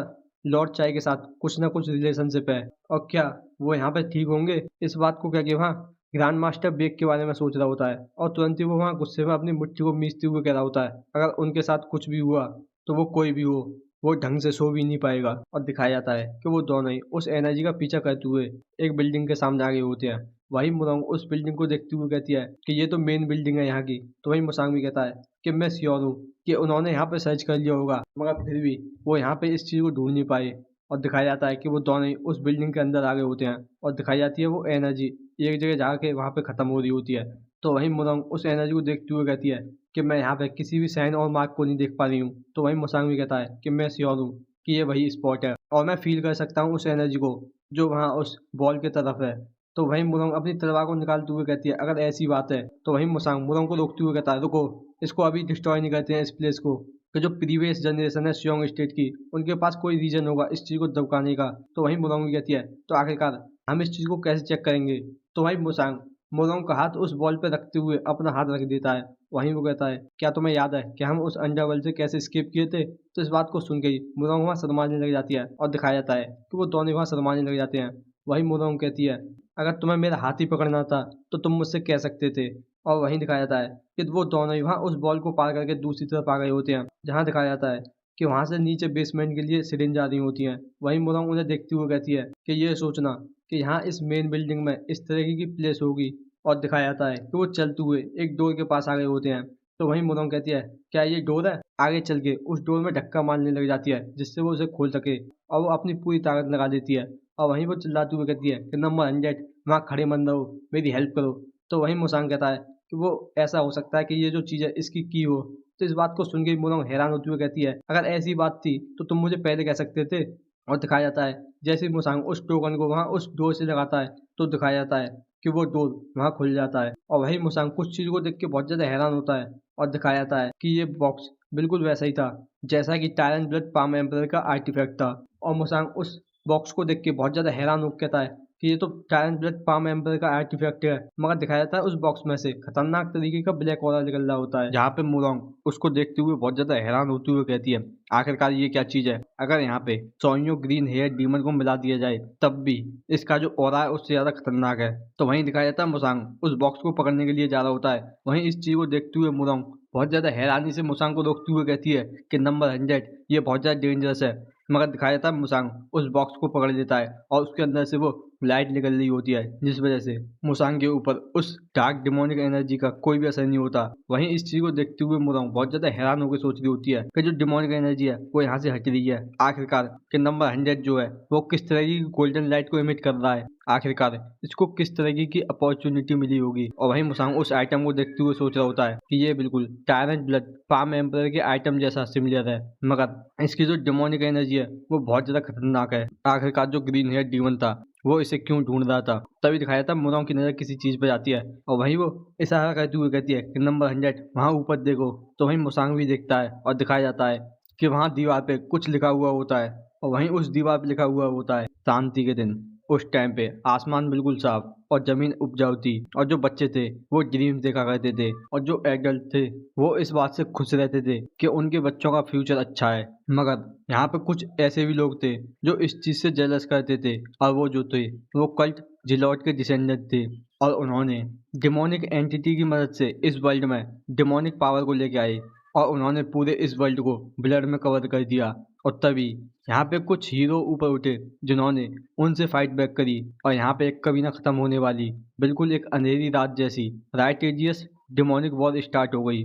लॉर्ड चाई के साथ कुछ ना कुछ रिलेशनशिप है। और क्या वो यहाँ पे ठीक होंगे? इस बात को क्या कि वहाँ ग्रैंड मास्टर बेक के बारे में सोच रहा होता है और तुरंत ही वो वहाँ गुस्से में अपनी मुट्ठी को मीचते हुए कह रहा होता है, अगर उनके साथ कुछ भी हुआ तो वो कोई भी हो, वो ढंग से सो भी नहीं पाएगा। और दिखाया जाता है कि वो दोनों ही उस एनर्जी का पीछा करते हुए एक बिल्डिंग के सामने आगे होते हैं। वही मुरंग उस बिल्डिंग को देखते हुए कहती है कि ये तो मेन बिल्डिंग है यहाँ की। तो वही मुसांग भी कहता है कि मैं श्योर हूँ कि उन्होंने यहाँ पे सर्च कर लिया होगा, मगर फिर भी वो यहाँ पे इस चीज़ को ढूंढ नहीं पाए। और दिखाया जाता है कि वो दोनों ही उस बिल्डिंग के अंदर आगे होते हैं और दिखाई जाती है वो एनर्जी एक जगह जाके वहाँ पे ख़त्म हो रही होती है। तो वही मुरंग उस एनर्जी को देखते हुए कहती है कि मैं यहाँ पे किसी भी साइन और मार्क को नहीं देख पा रही हूँ। तो वही मुसांग भी कहता है कि मैं श्योर हूँ कि ये वही स्पॉट है और मैं फील कर सकता हूँ उस एनर्जी को जो वहाँ उस बॉल की तरफ है। तो वहीं मुरंग अपनी तलवार को निकालते हुए कहती है अगर ऐसी बात है। तो वहीं मुसांग मुरंग को रोकते हुए कहता है रुको, इसको अभी डिस्ट्रॉय नहीं करते हैं इस प्लेस को, कि जो प्रीवियस जनरेशन है शियोंग स्टेट की उनके पास कोई रीजन होगा इस चीज़ को दबकाने का। तो वहीं मुरंग भी कहती है तो आखिरकार हम इस चीज़ को कैसे चेक करेंगे। तो वहीं मुसांग मुरंग का हाथ उस बॉल पे रखते हुए अपना हाथ रख देता है। वहीं वो कहता है क्या तुम्हें याद है कि हम उस अंडरवर्ल्ड से कैसे स्केप किए थे। तो इस बात को सुन के ही मुरंग वहाँ शर्माने लग जाती है और दिखाया जाता है कि वो दोनों वहाँ शर्माने लग जाते हैं। वही मुरंग कहती है अगर तुम्हें मेरा हाथ ही पकड़ना था तो तुम मुझसे कह सकते थे। और वहीं दिखाया जाता है कि वो दोनों ही वहाँ उस बॉल को पार करके दूसरी तरफ आ गए होते हैं, जहाँ दिखाया जाता है कि वहाँ से नीचे बेसमेंट के लिए सीढ़ियाँ जा रही होती हैं। वहीं मुरंग उन्हें देखती हुए कहती है कि ये सोचना कि यहाँ इस मेन बिल्डिंग में इस तरीके की प्लेस होगी। और दिखाया जाता है कि वो चलते हुए एक डोर के पास आ गए होते हैं। तो वहीं मुरंग कहती है क्या ये डोर है। आगे चल के उस डोर में धक्का मारने लग जाती है जिससे वो उसे खोल सके और वो अपनी पूरी ताकत लगा देती है। और वहीं वो चिल्लाते हुए कहती है कि नंबर 100 वहाँ खड़े मत रहो, मेरी हेल्प करो। तो वहीं मुसांग कहता है कि वो ऐसा हो सकता है कि ये जो चीज़ है इसकी की हो। तो इस बात को सुन के मुरंग हैरान होते हुए कहती है अगर ऐसी बात थी तो तुम मुझे पहले कह सकते थे। और दिखाया जाता है जैसे ही मुसांग उस टोकन को वहाँ उस डोर से लगाता है तो दिखाया जाता है कि वो डोर वहाँ खुल जाता है। और वही मुसांग कुछ चीज़ को देख के बहुत ज़्यादा हैरान होता है और दिखाया जाता है कि ये बॉक्स बिल्कुल वैसा ही था जैसा कि टायरन ब्लड पाम एम्परर का आर्टिफैक्ट था। और मुसांग उस बॉक्स को देख के बहुत ज़्यादा हैरान होकर कहता है कि ये तो टायरन ब्लड पाम एम्परर का आर्टिफैक्ट है, मगर दिखाया जाता है उस बॉक्स में से खतरनाक तरीके का ब्लैक ऑरा निकल रहा होता है, जहाँ पे मुरंग उसको देखते हुए बहुत ज़्यादा हैरान होते हुए कहती है आखिरकार ये क्या चीज़ है। अगर यहाँ पे सोनियो ग्रीन हेयर डीमन को मिला दिया जाए तब भी इसका जो ऑरा है उससे ज़्यादा खतरनाक है। तो वहीं दिखाया जाता है मुसांग उस बॉक्स को पकड़ने के लिए जा रहा होता है। वहीं इस चीज़ को देखते हुए मुरंग बहुत ज़्यादा हैरानी से मुसांग को रोकते हुए कहती है कि नंबर 100 ये बहुत ज़्यादा डेंजरस है। मगर दिखाया जाता है मुसांग उस बॉक्स को पकड़ लेता है और उसके अंदर से वो लाइट निकल रही होती है जिस वजह से मुसांग के ऊपर उस डार्क डिमोनिक एनर्जी का कोई भी असर नहीं होता। वहीं इस चीज को देखते हुए मुरांग बहुत ज्यादा हैरान होकर सोच रही होती है कि जो डिमोनिक एनर्जी है वो यहाँ से हट रही है आखिरकार, कि नंबर 100 जो है वो किस तरह की गोल्डन लाइट को इमिट कर रहा है, आखिरकार इसको किस तरीके की अपॉर्चुनिटी मिली होगी। और वहीं मुसांग उस आइटम को देखते हुए सोच रहा होता है कि ये बिल्कुल टायरेंट ब्लड पाम एम्परर के आइटम जैसा सिमिलर है, मगर इसकी जो डिमोनिक एनर्जी है वो बहुत ज्यादा खतरनाक है। आखिरकार जो ग्रीन हेयर डीमन था वो इसे क्यों ढूंढ रहा था। तभी दिखाया था मुरांग की नजर किसी चीज पर जाती है और वहीं वो इशारा करते हुए कहती है कि नंबर 100 वहाँ ऊपर देखो। तो वहीं मुसांग भी देखता है और दिखाया जाता है कि वहाँ दीवार पे कुछ लिखा हुआ होता है और वहीं उस दीवार पे लिखा हुआ होता है शांति के दिन। उस टाइम पे आसमान बिल्कुल साफ और जमीन उपजाऊ थी और जो बच्चे थे वो ड्रीम्स देखा करते थे और जो एडल्ट थे वो इस बात से खुश रहते थे कि उनके बच्चों का फ्यूचर अच्छा है। मगर यहाँ पे कुछ ऐसे भी लोग थे जो इस चीज से जेलस करते थे और वो जो थे वो कल्ट जिलॉट के डिसेंडेंट थे और उन्होंने डिमोनिक एंटिटी की मदद से इस वर्ल्ड में डिमोनिक पावर को लेके आए और उन्होंने पूरे इस वर्ल्ड को ब्लड में कवर कर दिया। और तभी यहाँ पे कुछ हीरो ऊपर उठे जिन्होंने उनसे फाइट बैक करी और यहाँ पे एक कभी ना खत्म होने वाली बिल्कुल एक अंधेरी रात जैसी राइटेजियस डिमोनिक वॉर स्टार्ट हो गई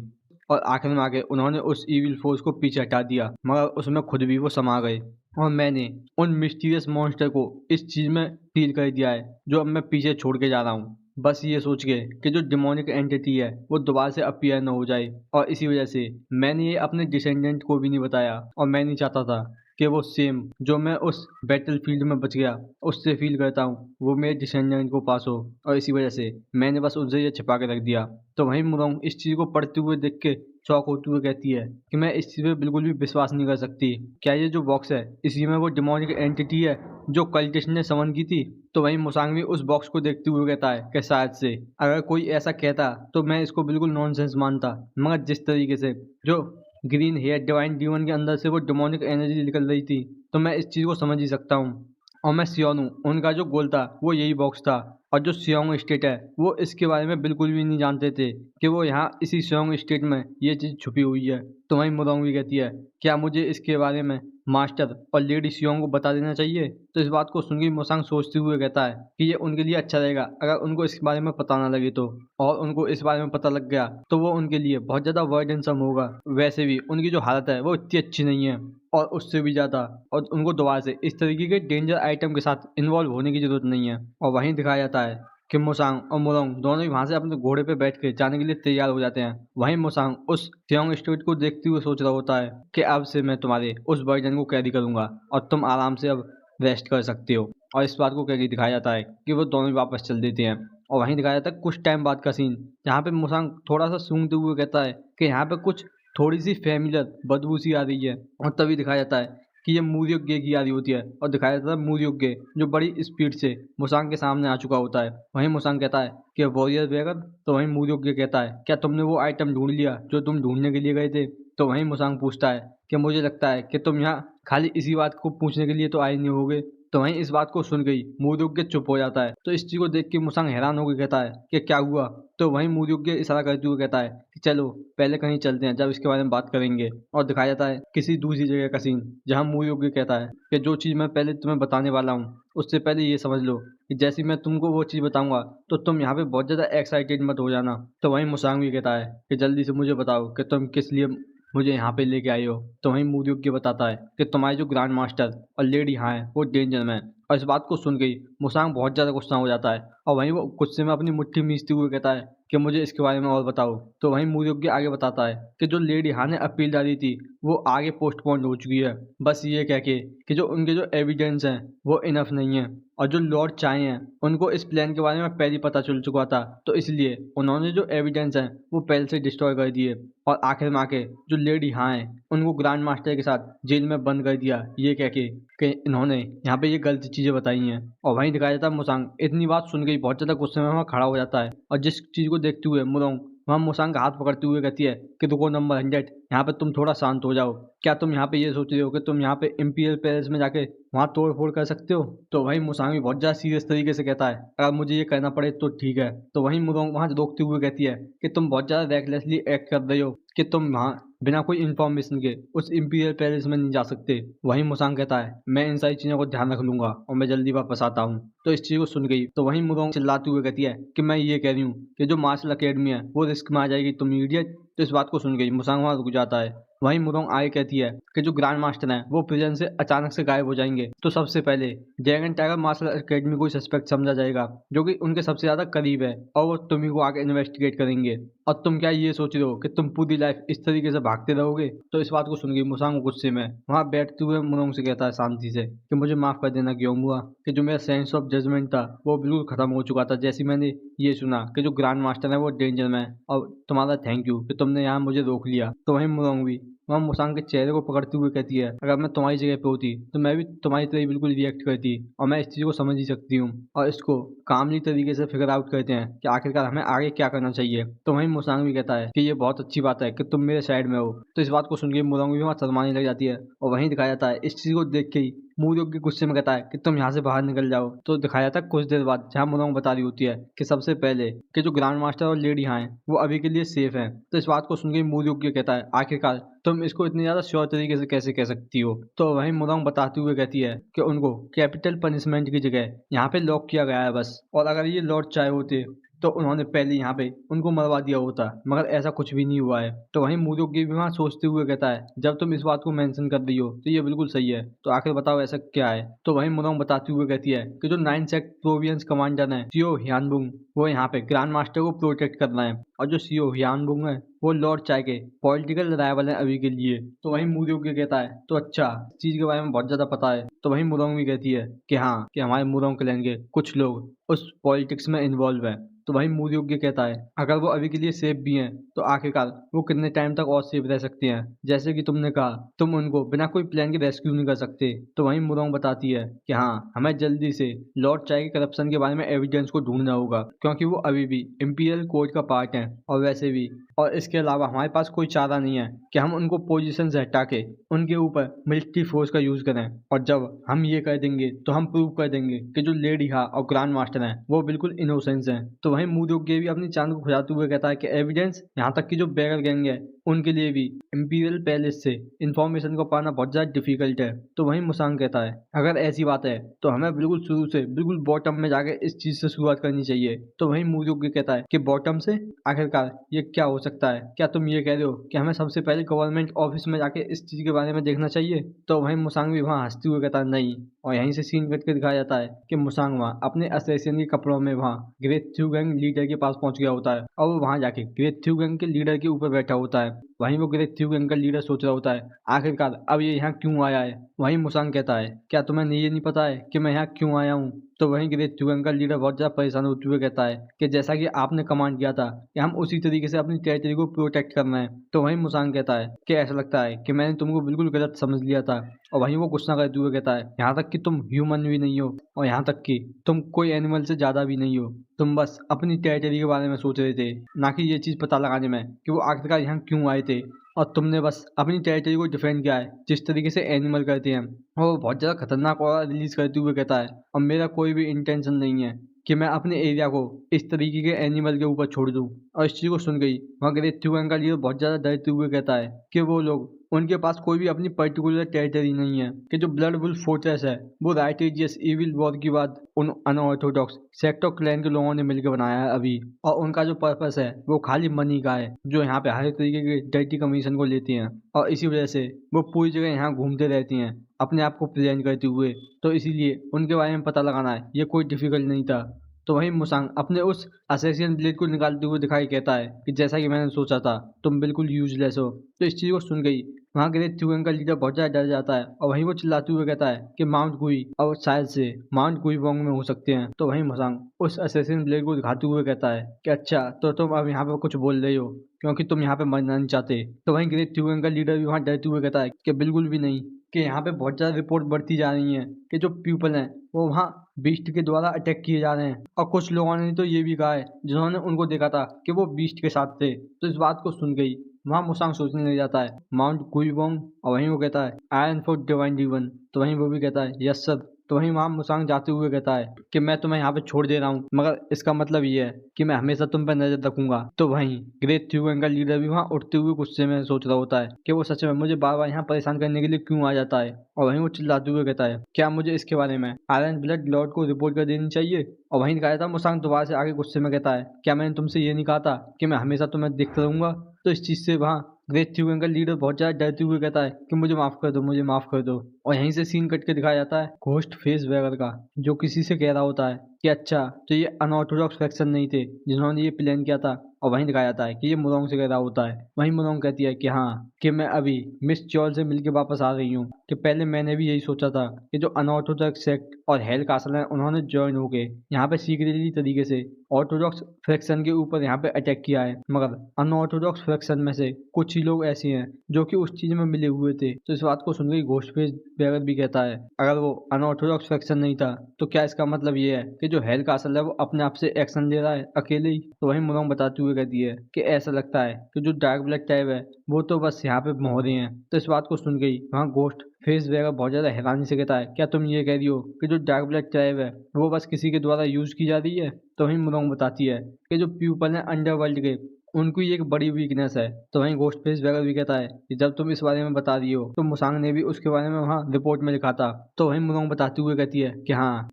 और आखिर में आके उन्होंने उस इविल फोर्स को पीछे हटा दिया, मगर उसमें खुद भी वो समा गए। और मैंने उन मिस्टीरियस मॉन्स्टर को इस चीज में फील कर दिया है जो अब मैं पीछे छोड़ के जा रहा हूँ, बस ये सोच के कि जो डिमोनिक एंटिटी है वो दोबारा से अपीयर न हो जाए। और इसी वजह से मैंने ये अपने डिसेंडेंट को भी नहीं बताया और मैं नहीं चाहता था कि वो सेम जो मैं उस बैटल फील्ड में बच गया उससे फील करता हूँ वो मेरे डिसेंडेंट को पास हो, और इसी वजह से मैंने बस उनसे ये छिपा के रख दिया। तो वहीं मुरांग इस चीज़ को पढ़ते हुए देख के शॉक होते हुए कहती है कि मैं इस चीज़ पे बिल्कुल भी विश्वास नहीं कर सकती। क्या ये जो बॉक्स है इसी में वो डिमोनिक एंटिटी है जो कल्टिस्ट ने समन की थी? तो वहीं मुसांग भी उस बॉक्स को देखते हुए कहता है कि शायद से अगर कोई ऐसा कहता तो मैं इसको बिल्कुल नॉनसेंस मानता, मगर जिस तरीके से जो ग्रीन हेयर डिवाइन डीमन के अंदर से वो डिमोनिक एनर्जी निकल रही थी तो मैं इस चीज़ को समझ ही सकता हूँ। और मैं सियोन हूँ, उनका जो गोल था वो यही बॉक्स था। और जो सियोंग स्टेट है वो इसके बारे में बिल्कुल भी नहीं जानते थे कि वो यहाँ इसी सियोंग स्टेट में ये चीज़ छुपी हुई है। तो वहीं मुदोंग भी कहती है क्या मुझे इसके बारे में मास्टर और लेडी सियोंग को बता देना चाहिए? तो इस बात को सुन के मोसांग सोचते हुए कहता है कि ये उनके लिए अच्छा रहेगा अगर उनको इसके बारे में पता ना लगे तो। और उनको इस बारे में पता लग गया तो वो उनके लिए बहुत ज़्यादा वर्डनसम होगा। वैसे भी उनकी जो हालत है वो इतनी अच्छी नहीं है और उससे भी ज़्यादा, और उनको दोबारा से इस तरीके के डेंजर आइटम के साथ इन्वॉल्व होने की ज़रूरत नहीं है। और वहीं दिखाया जाता है कि मोसांग और मोलोंग दोनों ही वहाँ से अपने घोड़े पे बैठ के जाने के लिए तैयार हो जाते हैं। वहीं मोसांग उस सियोंग स्टेट को देखते हुए सोच रहा होता है कि अब से मैं तुम्हारे उस वर्जन को कैरी करूंगा और तुम आराम से अब रेस्ट कर सकते हो। और इस बात को कैरी दिखाया जाता है कि वो दोनों ही वापस चल देते हैं। और वहीं दिखाया जाता है कुछ टाइम बाद का सीन जहाँ पे मोसांग थोड़ा सा सूंघते हुए कहता है कि यहाँ पे कुछ थोड़ी सी फेमिलियर बदबू सी आ रही है। और तभी दिखाया जाता है कि ये मूर्योग्य की आ रही होती है और दिखाया जाता है मूर्योग्य जो बड़ी स्पीड से मुसांग के सामने आ चुका होता है। वहीं मुसांग कहता है कि वॉरियर वेगर। तो वहीं मूर्योग्य कहता है क्या तुमने वो आइटम ढूंढ लिया जो तुम ढूंढने के लिए गए थे? तो वहीं मुसांग पूछता है कि मुझे लगता है कि तुम यहाँ खाली इसी बात को पूछने के लिए तो आए नहीं होगे। तो वहीं इस बात को सुन गई मूर्योग्य चुप हो जाता है। तो इस चीज को देख के मुसांग हैरान होकर कहता है कि क्या हुआ? तो वहीं मूर्योग्य इशारा करते हुए कहता है कि चलो पहले कहीं चलते हैं जब इसके बारे में बात करेंगे। और दिखाया जाता है किसी दूसरी जगह का सीन जहाँ मूर्योग्य कहता है कि जो चीज़ मैं पहले तुम्हें बताने वाला हूँ उससे पहले ये समझ लो कि जैसे मैं तुमको वो चीज़ बताऊंगा तो तुम यहाँ पे बहुत ज़्यादा एक्साइटेड मत हो जाना। तो वहीं मुसांग भी कहता है कि जल्दी से मुझे बताओ कि तुम किस लिए मुझे यहाँ पे लेके आए हो। तो वहीं मूर्योग्य बताता है कि तुम्हारे जो ग्रैंड मास्टर और लेडी यहाँ है वो डेंजर में है। और इस बात को सुन गई मुसांग बहुत ज़्यादा गुस्सा हो जाता है और वहीं वो गुस्से में अपनी मुट्ठी मींचते हुए कहता है कि मुझे इसके बारे में और बताओ। तो वहीं मूर्योग्य आगे बताता है कि जो लेडी हाँ ने अपील डाली थी वो आगे पोस्टपोन हो चुकी है, बस ये कह के कि जो उनके जो एविडेंस हैं वो इनफ नहीं है। और जो लॉर्ड चाहे हैं उनको इस प्लान के बारे में पहले ही पता चल चुका था तो इसलिए उन्होंने जो एविडेंस हैं वो पहले से डिस्ट्रॉय कर दिए। और आखिर में आके जो लेडी हाँ है उनको ग्रैंड मास्टर के साथ जेल में बंद कर दिया ये कह के कि इन्होंने यहाँ पे ये गलत चीज़ें बताई हैं। और वहीं दिखाया जाता है मुसांग इतनी बात सुन गई बहुत ज़्यादा गुस्से में वहाँ खड़ा हो जाता है और जिस चीज़ को देखते हुए मुरोंग वहाँ मुसांग का हाथ पकड़ते हुए कहती है कि रुको नंबर 100, यहाँ पे तुम थोड़ा शांत हो जाओ। क्या तुम यहाँ पे ये सोच रहे हो कि तुम यहाँ पे इंपीरियल पैलेस में जाके वहाँ तोड़ फोड़ कर सकते हो? तो वहीं मुसांग भी बहुत ज़्यादा सीरियस तरीके से कहता है अगर मुझे ये करना पड़े तो ठीक है। तो वहीं मुरोंग वहाँ रोकते हुए कहती है कि तुम बहुत ज़्यादा रैकलेसली एक्ट कर रहे हो कि तुम वहाँ बिना कोई इन्फॉर्मेशन के उस इंपीरियल पैलेस में नहीं जा सकते। वहीं मुसांग कहता है मैं इन सारी चीज़ों को ध्यान रख लूंगा और मैं जल्दी वापस आता हूँ। तो इस चीज़ को सुन गई तो वहीं मुरोंग चिल्लाते हुए कहती है कि मैं ये कह रही हूँ कि जो मार्शल अकेडमी है वो रिस्क में आ जाएगी, तुम इडियट। तो इस बात को सुन गई मुसांग वहाँ रुक जाता है। वहीं मुरोंग आगे कहती है कि जो ग्रैंड मास्टर हैं वो प्रिजन से अचानक से गायब हो जाएंगे तो सबसे पहले ड्रैगन टाइगर मार्शल अकेडमी को सस्पेक्ट समझा जाएगा जो कि उनके सबसे ज़्यादा करीब है और वो तुम्ही को आगे इन्वेस्टिगेट करेंगे। और तुम क्या ये सोच रहे हो कि तुम पूरी लाइफ इस तरीके से भागते रहोगे? तो इस बात को सुन गई मुसांग गुस्से में वहाँ बैठते हुए मुरोंग से कहता है शांति से कि मुझे माफ़ कर देना क्यों हुआ कि जो मेरा सेंस ऑफ जजमेंट था वो बिल्कुल खत्म हो चुका था जैसे मैंने ये सुना कि जो ग्रैंड मास्टर है वो डेंजर में है। और तुम्हारा थैंक यू कि तुमने यहाँ मुझे रोक लिया। तो वहीं मुरोंग भी वहाँ मुसांग के चेहरे को पकड़ते हुए कहती है अगर मैं तुम्हारी जगह पे होती तो मैं भी तुम्हारी तरह बिल्कुल रिएक्ट करती और मैं इस चीज़ को समझ ही सकती हूँ। और इसको कामली तरीके से फिगर आउट करते हैं कि आखिरकार हमें आगे क्या करना चाहिए। तो वहीं मुसांग भी कहता है कि ये बहुत अच्छी बात है कि तुम मेरे साइड में हो। तो इस बात को सुन के मुरोंग भी वहाँ शर्माने लग जाती है और वहीं दिखाया जाता है इस चीज़ को देख के ही मूर्योग्य के गुस्से में कहता है कि तुम यहाँ से बाहर निकल जाओ। तो दिखाया जाता है कुछ देर बाद जहाँ मुरोंग बता रही होती है कि सबसे पहले कि जो ग्रैंड मास्टर और लेडी यहाँ हैं वो अभी के लिए सेफ हैं। तो इस बात को सुन के मूर्योग्य कहता है आखिरकार तुम इसको इतनी ज़्यादा श्योर तरीके से कैसे कह सकती हो? तो वहीं मुरोंग बताते हुए कहती है कि उनको कैपिटल पनिशमेंट की जगह यहाँ पे लॉक किया गया है बस, और अगर ये लॉर्ड चाहे होते तो उन्होंने पहले यहाँ पे उनको मरवा दिया होता, मगर ऐसा कुछ भी नहीं हुआ है। तो वहीं मूर्योग्य भी वहाँ सोचते हुए कहता है जब तुम इस बात को मेंशन कर रही हो तो ये बिल्कुल सही है, तो आखिर बताओ ऐसा क्या है? तो वहीं मुरोंग बताते हुए कहती है कि जो 9 सेक्ट प्रोविंस कमांडर है सियो ह्यानबुंग वो यहाँ पे ग्रैंड मास्टर को प्रोटेक्ट करना है, और जो सियो ह्यानबुंग है वो लॉर्ड चाय के पॉलिटिकल राइवल है अभी के लिए। तो वहीं मूर्योग्य कहता है तो अच्छा इस चीज के बारे में बहुत ज्यादा पता है। तो वहीं मुरोंग भी कहती है कि हाँ कि हमारे मुरोंग क्लैन के कुछ लोग उस पॉलिटिक्स में इन्वॉल्व है। तो वहीं मूर्योग्य कहता है अगर वो अभी के लिए सेफ भी हैं तो आखिरकार वो कितने टाइम तक और सेफ रह सकते हैं। जैसे कि तुमने कहा तुम उनको बिना कोई प्लान के रेस्क्यू नहीं कर सकते। तो वहीं मुरोंग बताती है कि हाँ, हमें जल्दी से लॉर्ड चाय के करप्शन के बारे में एविडेंस को ढूंढना होगा क्योंकि वो अभी भी इंपीरियल कोर्ट का पार्ट है और वैसे भी और इसके अलावा हमारे पास कोई चारा नहीं है कि हम उनको पोजीशन से हटा के उनके ऊपर मिलिट्री फोर्स का यूज करें। और जब हम ये कर देंगे तो हम प्रूव कर देंगे कि जो लेडी हा और ग्रैंड मास्टर हैं वो बिल्कुल इनोसेंस हैं। तो वहीं मूर्योग्य भी अपनी चांद को खुजाते हुए कहता है कि एविडेंस यहाँ तक कि जो बेगर गैंग है उनके लिए भी इंपीरियल पैलेस से इंफॉर्मेशन को पाना बहुत ज़्यादा डिफिकल्ट है। तो वहीं मुसांग कहता है अगर ऐसी बात है तो हमें बिल्कुल शुरू से बिल्कुल बॉटम में जाके इस चीज़ से शुरुआत करनी चाहिए। तो वहीं मूर्योग्य कहता है कि बॉटम से आखिरकार ये क्या हो सकता है? क्या तुम ये कह रहे हो कि हमें सबसे पहले गवर्नमेंट ऑफिस में जाके इस चीज़ के बारे में देखना चाहिए? तो वहीं मुसांग भी वहाँ हंसते हुए कहता है नहीं। और यहीं से सीन कट के दिखाया जाता है कि मुसांग वहाँ अपने असैसिन के कपड़ों में वहाँ ग्रेट थ्यू गैंग लीडर के पास पहुंच गया होता है और वो वहाँ जाके ग्रेट थ्यू गैंग के लीडर के ऊपर बैठा होता है। वहीं वो ग्रेट थ्यू गैंग का लीडर सोच रहा होता है आखिरकार अब ये यहाँ क्यों आया है। वहीं मुसांग कहता है क्या तुम्हें ये नहीं पता है कि मैं यहाँ क्यों आया हूँ? तो वहीं ग्रेट थ्यू गैंग का लीडर बहुत ज़्यादा परेशान होते हुए कहता है कि जैसा कि आपने कमांड किया था कि हम उसी तरीके से अपनी टेरिटरी को प्रोटेक्ट करना है। तो वहीं मुसांग कहता है कि ऐसा लगता है कि मैंने तुमको बिल्कुल गलत समझ लिया था। और वहीं वो गुस्सा करते हुए कहता है यहाँ तक कि तुम ह्यूमन भी नहीं हो और यहाँ तक कि तुम कोई एनिमल से ज़्यादा भी नहीं हो। तुम बस अपनी टेरिटरी के बारे में सोच रहे थे ना कि ये चीज़ पता लगाने में कि वो आखिरकार यहाँ क्यों आए थे। और तुमने बस अपनी टेरिटरी को डिफेंड किया है जिस तरीके से एनिमल करते हैं। और वो बहुत ज़्यादा खतरनाक और रिलीज करते हुए कहता है और मेरा कोई भी इंटेंशन नहीं है कि मैं अपने एरिया को इस तरीके के एनिमल के ऊपर छोड़ दूं। और इस चीज़ को सुन गई वहाँ ग्रेट थ्यू गैंग का लीडर बहुत ज़्यादा डरते हुए कहता है कि वो लोग उनके पास कोई भी अपनी पर्टिकुलर टेरिटरी नहीं है कि जो ब्लड वुल्फ फोर्ट्रेस है वो राइटेजियस इविल वॉर के बाद उन अनऑर्थोडॉक्स सेक्टर क्लैन के लोगों ने मिलकर बनाया है अभी। और उनका जो पर्पस है वो खाली मनी का है जो यहाँ पे हर तरीके के डर्टी कमीशन को लेती हैं और इसी वजह से वो पूरी जगह यहाँ घूमते रहती हैं अपने आप को प्रेजेंट करते हुए। तो इसीलिए उनके बारे में पता लगाना है ये कोई डिफिकल्ट नहीं था। तो वहीं मुसांग अपने उस असैसिन ब्लेड को निकालते हुए दिखाई कहता है कि जैसा कि मैंने सोचा था तुम बिल्कुल यूजलेस हो। तो इस चीज़ को सुन गई वहाँ ग्रेट थ्यू गैंग का लीडर बहुत ज़्यादा डर जाता है और वहीं वो चिल्लाते हुए कहता है कि माउंट गुई और शायद से माउंट गुई वोंग में हो सकते हैं। तो वहीं मुसांग उस असैसिन ब्लेड को दिखाते हुए कहता है कि अच्छा तो तुम अब यहाँ पे कुछ बोल रही हो क्योंकि तुम यहाँ पे मरना नहीं चाहते। तो वहीं ग्रेट थ्यू गैंग का लीडर भी वहाँ डरते हुए कहता है कि बिल्कुल भी नहीं, कि यहाँ पे बहुत ज़्यादा रिपोर्ट बढ़ती जा रही हैं कि जो पीपल हैं वो वहाँ बीस्ट के द्वारा अटैक किए जा रहे हैं। और कुछ लोगों ने तो ये भी कहा है जिन्होंने उनको देखा था कि वो बीस्ट के साथ थे। तो इस बात को सुन गई वहाँ मुसांग सोचने लग जाता है माउंट गुईवोंग और वहीं वो कहता है आयरन फॉर डिवाइन ड्रीवन। तो वहीं वो भी कहता है यस सर। तो वहीं वहाँ मुसांग जाते हुए कहता है कि मैं तुम्हें यहाँ पे छोड़ दे रहा हूँ मगर इसका मतलब ये है कि मैं हमेशा तुम पर नजर रखूंगा। तो वहीं ग्रेट थ्यू गैंग का लीडर भी वहाँ उठते हुए गुस्से में सोच रहा होता है कि वो सच में मुझे बार बार यहाँ परेशान करने के लिए क्यों आ जाता है। और वहीं वो चिल्लाते हुए कहता है क्या मुझे इसके बारे में आयरन ब्लड लॉर्ड को रिपोर्ट कर देनी चाहिए। और वहीं दिखाया था मुसांग दोबारा से आगे गुस्से में कहता है क्या मैंने तुमसे ये नहीं कहा था कि मैं हमेशा तुम्हें देखता रहूंगा। तो इस चीज़ से वहाँ ग्रेट थ्यू गैंग का लीडर बहुत ज़्यादा डरते हुए कहता है कि मुझे माफ़ कर दो, मुझे माफ़ कर दो। और यहीं से सीन कट के दिखाया जाता है घोस्ट फेस वगैरह का जो किसी से कह रहा होता है कि अच्छा तो ये अनऑर्थोडॉक्स फैक्शन नहीं थे जिन्होंने ये प्लान किया था। और वहीं दिखाया जाता है कि ये मुरोंग से कह रहा होता है। वहीं मुरोंग कहती है कि हाँ कि मैं अभी मिस चॉल से मिलके वापस आ रही हूँ कि पहले मैंने भी यही सोचा था कि जो अनऑर्थोडॉक्स सेक्ट और हेल कासल है उन्होंने ज्वाइन होके यहाँ पे सीक्रेटली तरीके से ऑर्थोडॉक्स फ्रैक्शन के ऊपर यहाँ पे अटैक किया है। मगर अनऑर्थोडॉक्स फ्रैक्शन में से कुछ ही लोग ऐसे हैं जो कि उस चीज में मिले हुए थे। तो इस बात को सुन के घोस्टफेस बेगर भी कहता है अगर वो अनऑर्थोडॉक्स फ्रैक्शन नहीं था तो क्या इसका मतलब ये है कि जो हेल कासल है वो अपने आप से एक्शन ले रहा है अकेले ही। तो वहीं मुरोंग बताते हुए कहती है कि ऐसा लगता है कि जो डार्क ब्लड टाइप है वो तो बस यहाँ पे मोहरे हैं। तो इस बात को सुन गई वहाँ घोस्ट फेस वगैरह बहुत ज़्यादा हैरानी से कहता है क्या तुम ये कह रही हो कि जो डार्क ब्लड ट्राइब है वो बस किसी के द्वारा यूज की जा रही है। तो वहीं मुरोंग बताती है कि जो पीपल हैं अंडरवर्ल्ड के उनकी एक बड़ी वीकनेस है। तो वहीं घोस्ट फेस वगैरह भी कहता है कि जब तुम इस बारे में बता रही हो तो मुसांग ने भी उसके बारे में वहाँ रिपोर्ट में लिखा था। तो वहीं मुरोंग बताते हुए कहती है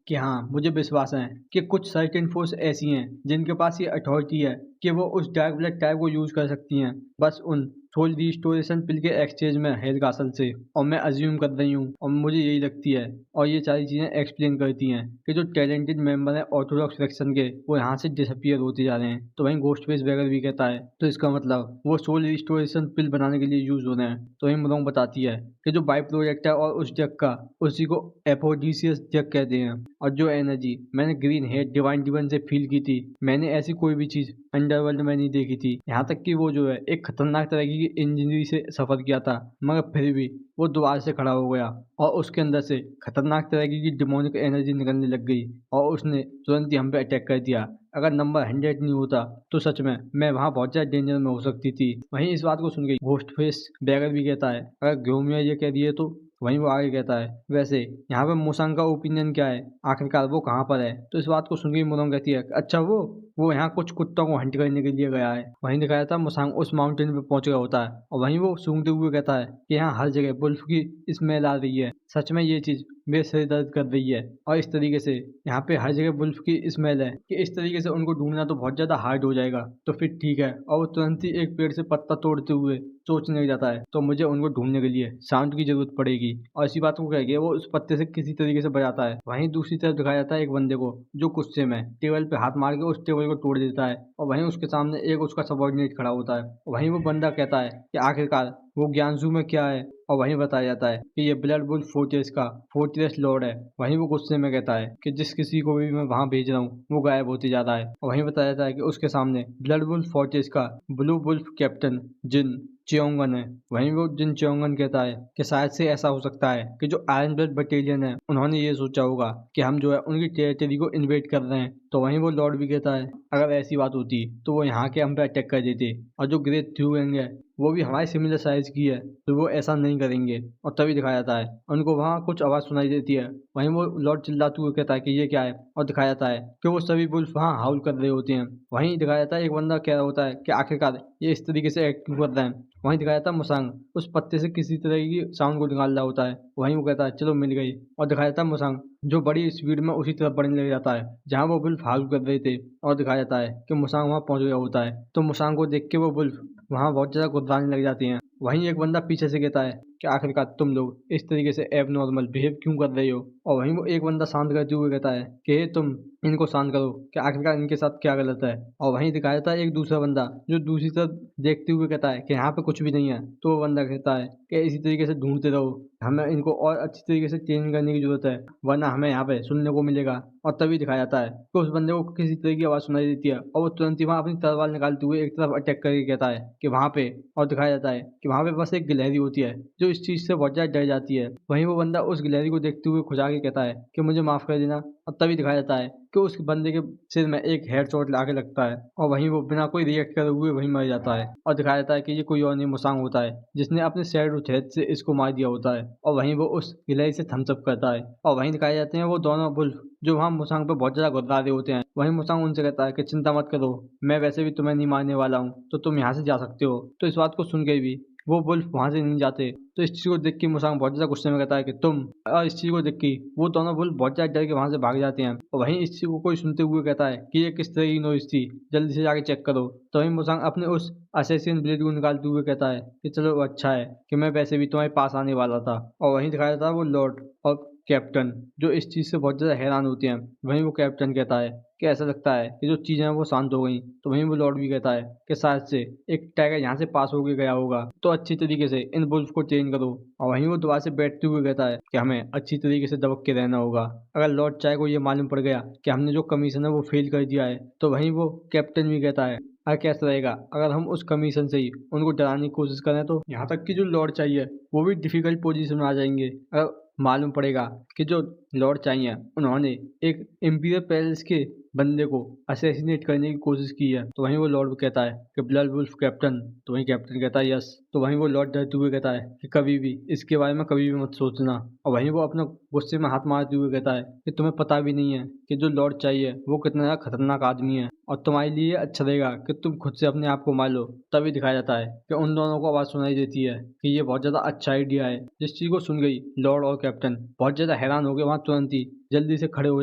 कि हाँ मुझे विश्वास है कि कुछ सर्टेन फोर्स ऐसी हैं जिनके पास ये अथॉरिटी है कि वो उस डार्क ब्लड टाइप को यूज कर सकती हैं। बस उन सोल रिस्टोरेशन पिल के एक्सचेंज में हेयर कासल से, और मैं अज्यूम कर रही हूँ और मुझे यही लगती है, और ये सारी चीज़ें एक्सप्लेन करती हैं कि जो टैलेंटेड मेंबर हैं ऑर्थोडॉक्स सेक्शन के वो यहाँ से डिसअपियर होते जा रहे हैं। तो वहीं घोस्टफेस वगैरह भी कहता है तो इसका मतलब वो सोल रिस्टोरेशन पिल बनाने के लिए यूज हो रहे हैं। तो वहीं मुरोंग बताती है कि जो बाई प्रोडक्ट है और उस ड्रग का, उसी को एफोडीसियस ड्रग कहते हैं। और जो एनर्जी मैंने ग्रीन हेड डिवाइन डिवन से फील की थी, मैंने ऐसी कोई भी चीज अंडरवर्ल्ड में नहीं देखी थी। यहाँ तक कि वो जो है एक खतरनाक तरह की इंजरी से सफर किया था, मगर फिर भी वो दोबारा से खड़ा हो गया और उसके अंदर से खतरनाक तरह की डिमोनिक एनर्जी निकलने लग गई और उसने तुरंत ही हम पे अटैक कर दिया। अगर नंबर 100 नहीं होता तो सच में मैं वहाँ बहुत ज्यादा डेंजर में हो सकती थी। वहीं इस बात को सुन के घोस्टफेस बैगर भी कहता है अगर ग्योमिया ये कह दिए तो। वहीं वो आगे कहता है वैसे यहाँ पे मुसांग का ओपिनियन क्या है, आखिरकार वो कहाँ पर है। तो इस बात को सुन के मुरोंग कहती है अच्छा वो यहाँ कुछ कुत्तों को हंट करने के लिए गया है। वहीं दिखाया था मुसांग उस माउंटेन पे पहुंच गया होता है और वहीं वो सूंघते हुए कहता है कि यहाँ हर जगह वुल्फ की स्मेल आ रही है। सच में ये चीज मेरे सिर दर्द कर रही है और इस तरीके से यहाँ पे हर जगह वुल्फ की स्मेल है कि इस तरीके से उनको ढूंढना तो बहुत ज्यादा हार्ड हो जाएगा। तो फिर ठीक है, और वो तुरंत ही एक पेड़ से पत्ता तोड़ते हुए सोचने लग जाता है तो मुझे उनको ढूंढने के लिए साउंड की जरूरत पड़ेगी। और इसी बात को कह के वो उस पत्ते से किसी तरीके से बजाता है। वहीं दूसरी तरफ दिखाया जाता है एक बंदे को जो गुस्से में टेबल पे हाथ मार के उस टेबल को तोड़ देता है और वहीं उसके सामने एक उसका सबॉर्डिनेट खड़ा होता है। वहीं वो बंदा कहता है कि आखिरकार वो ज्ञानजू में क्या है, और वहीं बताया जाता है कि ये ब्लड वुल्फ फोर्ट्रेस का फोर्ट्रेस लॉर्ड है। वहीं वो गुस्से में कहता है कि जिस किसी को भी मैं वहां भेज रहा हूँ वो गायब होते जा रहा है। और वहीं बताया जाता है कि उसके सामने ब्लड वुल्फ फोर्ट्रेस का ब्लू वुल्फ कैप्टन जिन चियोंगन है। वहीं वो जिन चियोंगन कहता है कि शायद से ऐसा हो सकता है कि जो आयरन ब्लड बटालियन है उन्होंने ये सोचा होगा कि हम जो है उनकी टेरिटरी को इन्वेड कर रहे हैं। तो वहीं वो लॉर्ड भी कहता है अगर ऐसी बात होती तो वो यहाँ के हम पे अटैक कर देते, और जो ग्रेट थ्यूएंग है वो भी हमारे सिमिलर साइज की है तो वो ऐसा नहीं करेंगे। और तभी दिखाया जाता है उनको वहाँ कुछ आवाज़ सुनाई देती है। वहीं वो लॉर्ड चिल्लाते हुए कहता है कि ये क्या है, और दिखाया जाता है कि वो सभी वुल्फ वहाँ हाउल कर रहे होते हैं। वहीं दिखाया जाता है एक बंदा कह रहा होता है कि आखिरकार ये इस तरीके से एक्ट क्यों कर रहे हैं। वहीं दिखाया जाता है मुसांग उस पत्ते से किसी तरह की साउंड को निकाल रहा होता है। वहीं वो कहता है चलो मिल गई, और दिखाया जाता है मुसांग जो बड़ी स्पीड में उसी तरफ बढ़ने लग जाता है जहाँ वो वुल्फ हाउल कर रहे थे। और दिखाया जाता है कि मुसांग वहाँ पहुंच गया होता है तो मुसांग को देख के वो वुल्फ वहाँ बहुत ज़्यादा गुर्राने लग जाती हैं। वहीं एक बंदा पीछे से कहता है कि आखिरकार तुम लोग इस तरीके से एब नॉर्मल बिहेव क्यों कर रहे हो। और वहीं वो एक बंदा शांत करते हुए कहता है कि हे तुम इनको शांत करो कि आखिरकार इनके साथ क्या गलत है। और वहीं दिखाया जाता है एक दूसरा बंदा जो दूसरी तरफ देखते हुए कहता है कि यहाँ पे कुछ भी नहीं है। तो वो बंदा कहता है कि इसी तरीके से ढूंढते रहो, हमें इनको और अच्छी तरीके से ट्रेन करने की जरूरत है वरना हमें यहाँ पे सुनने को मिलेगा। और तभी दिखाया जाता है कि उस बंदे को किसी तरह की आवाज़ सुनाई देती है और वो तुरंत ही वहाँ अपनी तलवार निकालते हुए एक तरफ अटैक करके कहता है कि वहाँ पे, और दिखाया जाता है कि वहाँ पे बस एक गिलहरी होती है जो इस चीज़ से बहुत ज़्यादा डर जाती है। वहीं वो बंदा उस गिलहरी को देखते हुए खुजा के कहता है कि मुझे माफ़ कर देना। और तभी दिखाया जाता है कि उस बंदे के सिर में एक हेड शॉट लाके लगता है और वहीं वो बिना कोई रिएक्ट करे हुए वहीं मर जाता है। और दिखाया जाता है कि ये कोई और नहीं मुसांग होता है जिसने अपने शैडो थ्रेड से इसको मार दिया होता है। और वहीं वो उस गिलहरी से थम्स अप करता है। और वहीं दिखाए जाते हैं वो दोनों वुल्फ जो वहाँ मुसांग पे बहुत ज़्यादा गुर्रा रहे होते हैं। वहीं मुसांग उनसे कहता है कि चिंता मत करो, मैं वैसे भी तुम्हें नहीं मारने वाला हूँ तो तुम यहाँ से जा सकते हो। तो इस बात को सुन के भी वो वुल्फ वहाँ से नहीं जाते। तो इस चीज़ को देख के मुसांग बहुत ज़्यादा गुस्से में कहता है कि तुम, और इस चीज़ को देख के वो दोनों वुल्फ बहुत ज़्यादा डर के वहाँ से भाग जाते हैं। और वहीं इस चीज़ को कोई सुनते हुए कहता है कि ये किस तरह की नॉइज़ थी, जल्दी से जाके चेक करो। तो वहीं मुसांग अपने उस असैसिन ब्लेड को निकालते हुए कहता है कि चलो अच्छा है कि मैं वैसे भी तुम्हारे पास आने वाला था। और वहीं दिखाया था वो लॉर्ड और कैप्टन जो इस चीज़ से बहुत ज़्यादा हैरान होते हैं। वहीं वो कैप्टन कहता है कि ऐसा लगता है कि जो चीज़ें हैं वो शांत हो गई। तो वहीं वो लॉर्ड भी कहता है कि शायद से एक टाइगर यहाँ से पास होके गया होगा, तो अच्छी तरीके से इन वुल्फ को ट्रेन करो। और वहीं वो दोबारा से बैठते हुए कहता है कि हमें अच्छी तरीके से दबक के रहना होगा। अगर लॉर्ड चाय को ये मालूम पड़ गया कि हमने जो कमीशन है वो फेल कर दिया है, तो वहीं वो कैप्टन भी कहता है अगर कैसा रहेगा अगर हम उस कमीशन से ही उनको डराने की कोशिश करें। तो यहाँ तक कि जो लॉर्ड चाहिए वो भी डिफिकल्ट पोजीशन में आ जाएंगे अगर मालूम पड़ेगा कि जो लॉर्ड चाहिए उन्होंने एक इम्पीरियल पैलेस के बंदे को असैसिनेट करने की कोशिश की है। तो वहीं वो लॉर्ड कहता है कि ब्लड वुल्फ कैप्टन। तो वहीं कैप्टन कहता है यस। तो वहीं वो लॉर्ड डरते हुए कहता है कि कभी भी इसके बारे में कभी भी मत सोचना। और वहीं वो अपने गुस्से में हाथ मारते हुए कहता है कि तुम्हें पता भी नहीं है कि जो लॉर्ड चाहिए वो कितना खतरनाक आदमी है, और तुम्हारे लिए अच्छा रहेगा कि तुम खुद से अपने आप को मार लो। तभी दिखाया जाता है कि उन दोनों को आवाज़ सुनाई देती है कि ये बहुत ज़्यादा अच्छा आइडिया है। जिस चीज़ को सुन गई लॉर्ड और कैप्टन बहुत ज़्यादा हैरान हो गए वहाँ तुरंत ही, जल्दी से खड़े हो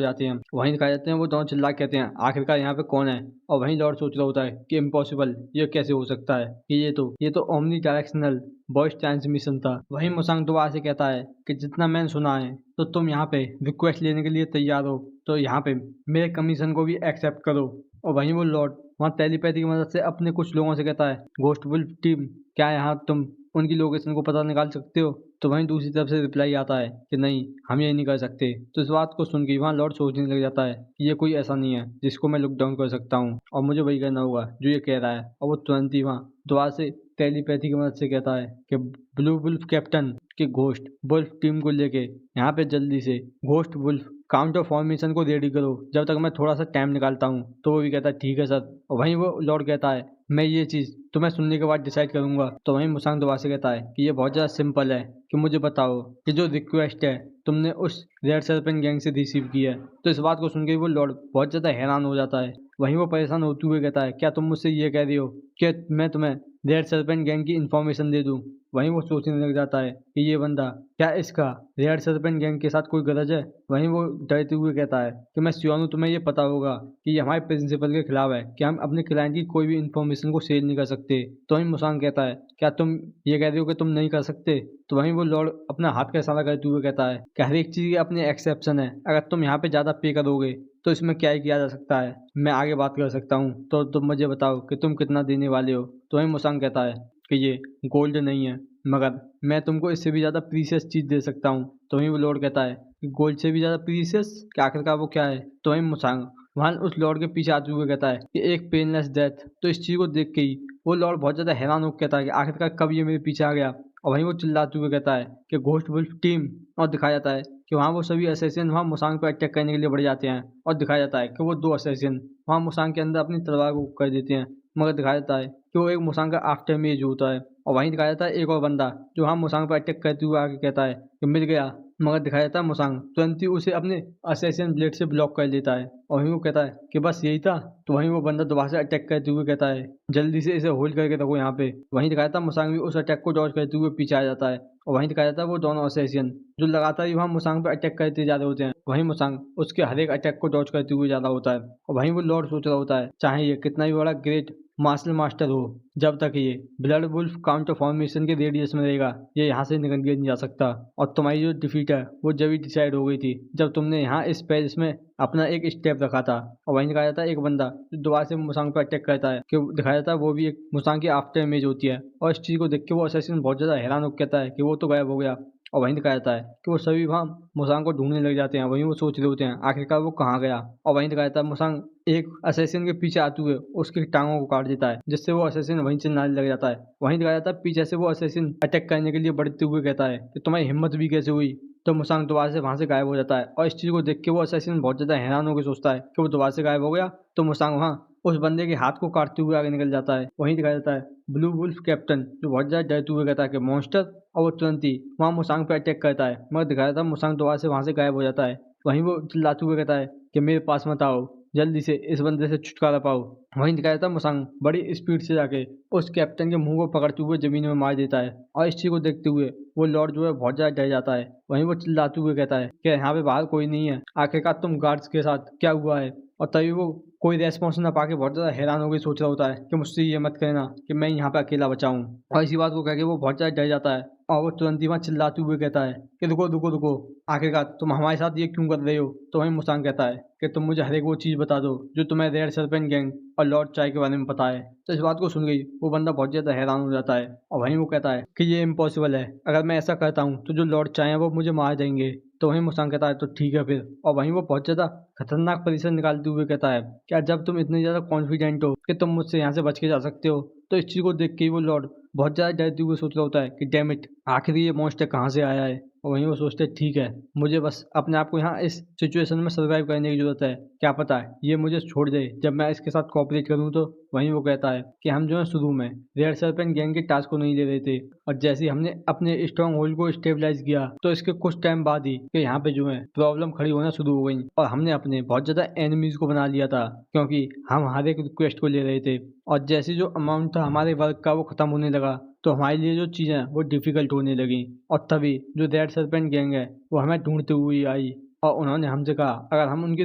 जाते हैं। वहीं दिखाए जाते हैं वो दोनों चिल्ला के कहते हैं आखिरकार यहाँ पे कौन है। और वहीं लॉर्ड सोच रहा होता है कि इम्पॉसिबल, ये कैसे हो सकता है कि ये तो ओमनी डायरेक्शनल वॉइस ट्रांसमिशन था। वहीं मुसांग दोबारा से कहता है कि जितना मैंने सुना है तो तुम यहाँ पे रिक्वेस्ट लेने के लिए तैयार हो, तो यहाँ पे मेरे कमीशन को भी एक्सेप्ट करो। और वहीं वो लॉर्ड वहाँ टेलीपैथी की मदद से अपने कुछ लोगों से कहता है घोस्ट वुल्फ टीम, क्या यहाँ तुम उनकी लोकेशन को पता निकाल सकते हो। तो वहीं दूसरी तरफ से रिप्लाई आता है कि नहीं, हम ये नहीं कर सकते। तो इस बात को सुन के वहाँ लॉर्ड सोचने लग जाता है कि ये कोई ऐसा नहीं है जिसको मैं लुक डाउन कर सकता हूँ, और मुझे वही करना होगा जो ये कह रहा है। और वो तुरंत ही वहाँ दोबारा से टेलीपैथी की मदद से कहता है कि ब्लू वुल्फ कैप्टन के घोस्ट वुल्फ टीम को लेके यहाँ पे जल्दी से घोस्ट वुल्फ काउंटर फॉर्मेशन को रेडी करो, जब तक मैं थोड़ा सा टाइम निकालता हूँ। तो वो भी कहता है ठीक है सर। और वहीं वो लॉर्ड कहता है मैं ये चीज़ तुम्हें सुनने के बाद डिसाइड करूंगा। तो वहीं मुसांग दोबारा से कहता है कि ये बहुत ज़्यादा सिंपल है कि मुझे बताओ कि जो रिक्वेस्ट है तुमने उस रेड सर्पेंट गैंग से रिसीव की है। तो इस बात को सुन के वो लॉर्ड बहुत ज़्यादा हैरान हो जाता है। वहीं वो परेशान होते हुए कहता है क्या तुम मुझसे ये कह रही हो कि मैं तुम्हें रेड सर्पेंट गैंग की इन्फॉर्मेशन दे दूँ। वहीं वो सोचने लग जाता है कि ये बंदा क्या इसका रेड सर्पेंट गैंग के साथ कोई गरज है। वहीं वो डरते हुए कहता है कि मैं श्योर हूँ तुम्हें ये पता होगा कि ये हमारे प्रिंसिपल के खिलाफ है कि हम अपने क्लाइंट की कोई भी इन्फॉर्मेशन को शेयर नहीं कर सकते। तो वहीं मुसांग कहता है क्या तुम ये कह रहे हो कि तुम नहीं कर सकते। तो वहीं वो लॉर्ड अपना हाथ का इशारा करते हुए कहता है कि हर एक चीज़ के अपने एक्सेप्शन है, अगर तुम यहाँ पे ज़्यादा पे करोगे तो इसमें क्या ही किया जा सकता है, मैं आगे बात कर सकता हूँ। तो तुम मुझे बताओ कि तुम कितना देने वाले हो। तो वहीं मुसांग कहता है कि ये गोल्ड नहीं है, मगर मैं तुमको इससे भी ज़्यादा प्रीशियस चीज़ दे सकता हूँ। तो वहीं वो लॉर्ड कहता है कि गोल्ड से भी ज़्यादा प्रीशियस क्या, आखिरकार वो क्या है। तो वहीं मुसांग वहाँ उस लॉर्ड के पीछे आते हुए कहता है कि एक पेनलेस डेथ। तो इस चीज़ को देख के ही वो लॉर्ड बहुत ज़्यादा हैरान होकर कहता है कि आखिरकार कब ये मेरे पीछे आ गया। और वहीं वो चिल्लाते हुए कहता है कि घोस्ट वुल्फ टीम। और दिखाया जाता है कि वहाँ वो सभी असैसिन वहाँ मुसांग पर अटैक करने के लिए बढ़ जाते हैं। और दिखाया जाता है कि वो दो असैसिन वहाँ मुसांग के अंदर अपनी तलवार को कर देते हैं, मगर दिखाया जाता है कि वो एक मुसांग का आफ्टर मेज होता है। और वहीं दिखाया जाता है एक और बंदा जो वहाँ मुसांग पर अटैक करते हुए आके कहता है कि मिल गया, मगर दिखाया जाता है मुसांग तुरंत ही उसे अपने असैसिन ब्लेड से ब्लॉक कर लेता है। और वहीं वो कहता है कि बस यही था। तो वहीं वो बंदा दोबारा से अटैक करते हुए कहता है जल्दी से इसे होल्ड करके रखो यहाँ पे। वहीं दिखाया जाता है मुसांग भी उस अटैक को डॉज करते हुए पीछे आ जाता है। और वहीं दिखाया जाता है वो दोनों असैसिन जो लगातार ही वहाँ मुसांग पर अटैक करते जा रहे होते हैं, वहीं मुसांग उसके हर एक अटैक को डॉज करते हुए जा रहा होता है। और वहीं वो लॉर्ड सोच रहा होता है चाहे ये कितना भी बड़ा ग्रेट मार्शल मास्टर हो, जब तक ये ब्लड वुल्फ काउंटर फॉर्मेशन के रेडियस में रहेगा ये यहाँ से निकल के नहीं जा सकता। और तुम्हारी जो डिफीट है वो जब ही डिसाइड हो गई थी जब तुमने यहाँ इस पेरिस में अपना एक स्टेप रखा था। और वहीं दिखाया जाता है एक बंदा जो दोबारा से मुसांग पर अटैक करता है कि दिखाया जाता है वो भी एक मुसांग की आफ्टर इमेज होती है। और इस चीज़ को देख के वो असैसिन बहुत ज़्यादा हैरान होकर कहता है कि वो तो गायब हो गया। और वहीं दिखाया जाता है कि वो सभी वहाँ मुसांग को ढूंढने लग जाते हैं। वहीं वो सोच रहे होते हैं आखिरकार वो कहाँ गया। और वहीं दिखाया जाता है मुसांग एक असैसिन के पीछे आते हुए उसकी टांगों को काट देता है, जिससे वो असैसिन वहीं चिल्लाने लग जाता है। वहीं दिखाया जाता है पीछे से वो असैसिन अटैक करने के लिए बढ़ते हुए कहता है कि तुम्हारी हिम्मत भी कैसे हुई। तो मुसांग दोबारा से वहाँ से गायब हो जाता है। और इस चीज़ को देख के वो असैसिन बहुत ज़्यादा हैरान होकर सोचता है कि वो दोबारा से गायब हो गया। तो मुसांग वहाँ उस बंदे के हाथ को काटते हुए आगे निकल जाता है। वहीं दिखाया जाता है ब्लू वुल्फ कैप्टन जो बहुत ज़्यादा डरते हुए कहता है कि मॉन्स्टर। और वो तुरंत ही वहाँ मुसांग पे अटैक करता है, मगर दिखाया जाता है मुसांग दोबारा से वहाँ से गायब हो जाता है। वहीं वो चिल्लाते हुए कहता है कि मेरे पास मत आओ, जल्दी से इस बंदे से छुटकारा पाओ। वहीं दिखाया जाता है मुसांग बड़ी स्पीड से जाके उस कैप्टन के मुंह को पकड़ते हुए जमीन में मार देता है। और इस चीज़ को देखते हुए वो लॉर्ड जो है बहुत ज़्यादा डर जाता है। वहीं वो चिल्लाते हुए कहता है कि यहाँ पे बाहर कोई नहीं है, आखिरकार तुम गार्ड्स के साथ क्या हुआ है। और तभी वो कोई रेस्पॉन्स ना पाके बहुत ज़्यादा हैरान होकर सोच रहा होता है कि मुझसे ये मत कहना कि मैं यहाँ पे अकेला बचा हूँ। और इसी बात को कह के वो बहुत ज़्यादा डर जाता है। और वो तुरंत ही वहाँ चिल्लाते हुए कहता है कि रुको रुको रुको, आखिरकार तुम हमारे साथ ये क्यों कर रहे हो। तो वहीं मुसांग कहता है कि तुम मुझे हर एक वो चीज़ बता दो जो तुम्हें रेड सर्पेंट गैंग और लॉर्ड चाय के बारे में पता है। तो इस बात को सुन गई वो बंदा बहुत ज़्यादा हैरान हो जाता है। और वहीं वो कहता है कि ये इम्पॉसिबल है, अगर मैं ऐसा करता हूँ तो जो लॉर्ड चाय हैं वो मुझे मार देंगे। तो वहीं मुसांग कहता है तो ठीक है फिर। और वहीं वो बहुत ज़्यादा खतरनाक पोजीशन निकालते हुए कहता है क्या जब तुम इतने ज़्यादा कॉन्फिडेंट हो कि तुम मुझसे यहाँ से बच के जा सकते हो। तो इस चीज़ को देख के ही वो लॉर्ड बहुत ज़्यादा डरते हुए सोच रहा होता है कि डैम इट, आखिर ये मॉन्स्टर कहाँ से आया है। और वहीं वो सोचते ठीक है, मुझे बस अपने आप को यहाँ इस सिचुएशन में सर्वाइव करने की ज़रूरत है, क्या पता है ये मुझे छोड़ दे जब मैं इसके साथ कोऑपरेट करूँ। तो वहीं वो कहता है कि हम जो है शुरू में रेड सर्पेंट गैंग के टास्क को नहीं ले रहे थे, और जैसे ही हमने अपने स्ट्रॉन्ग होल्ड को स्टेबलाइज किया तो इसके कुछ टाइम बाद ही कि यहाँ पे जो है प्रॉब्लम खड़ी होना शुरू हो गई। और हमने अपने बहुत ज़्यादा एनिमीज को बना लिया था क्योंकि हम हर एक रिक्वेस्ट को ले रहे थे। और जैसे जो अमाउंट था हमारे वर्क का वो ख़त्म होने लगा तो हमारे लिए जो चीज़ें वो डिफ़िकल्ट होने लगी। और तभी जो रेड सर्पेंट गैंग है वो हमें ढूंढते हुए आई। और उन्होंने हमसे कहा अगर हम उनकी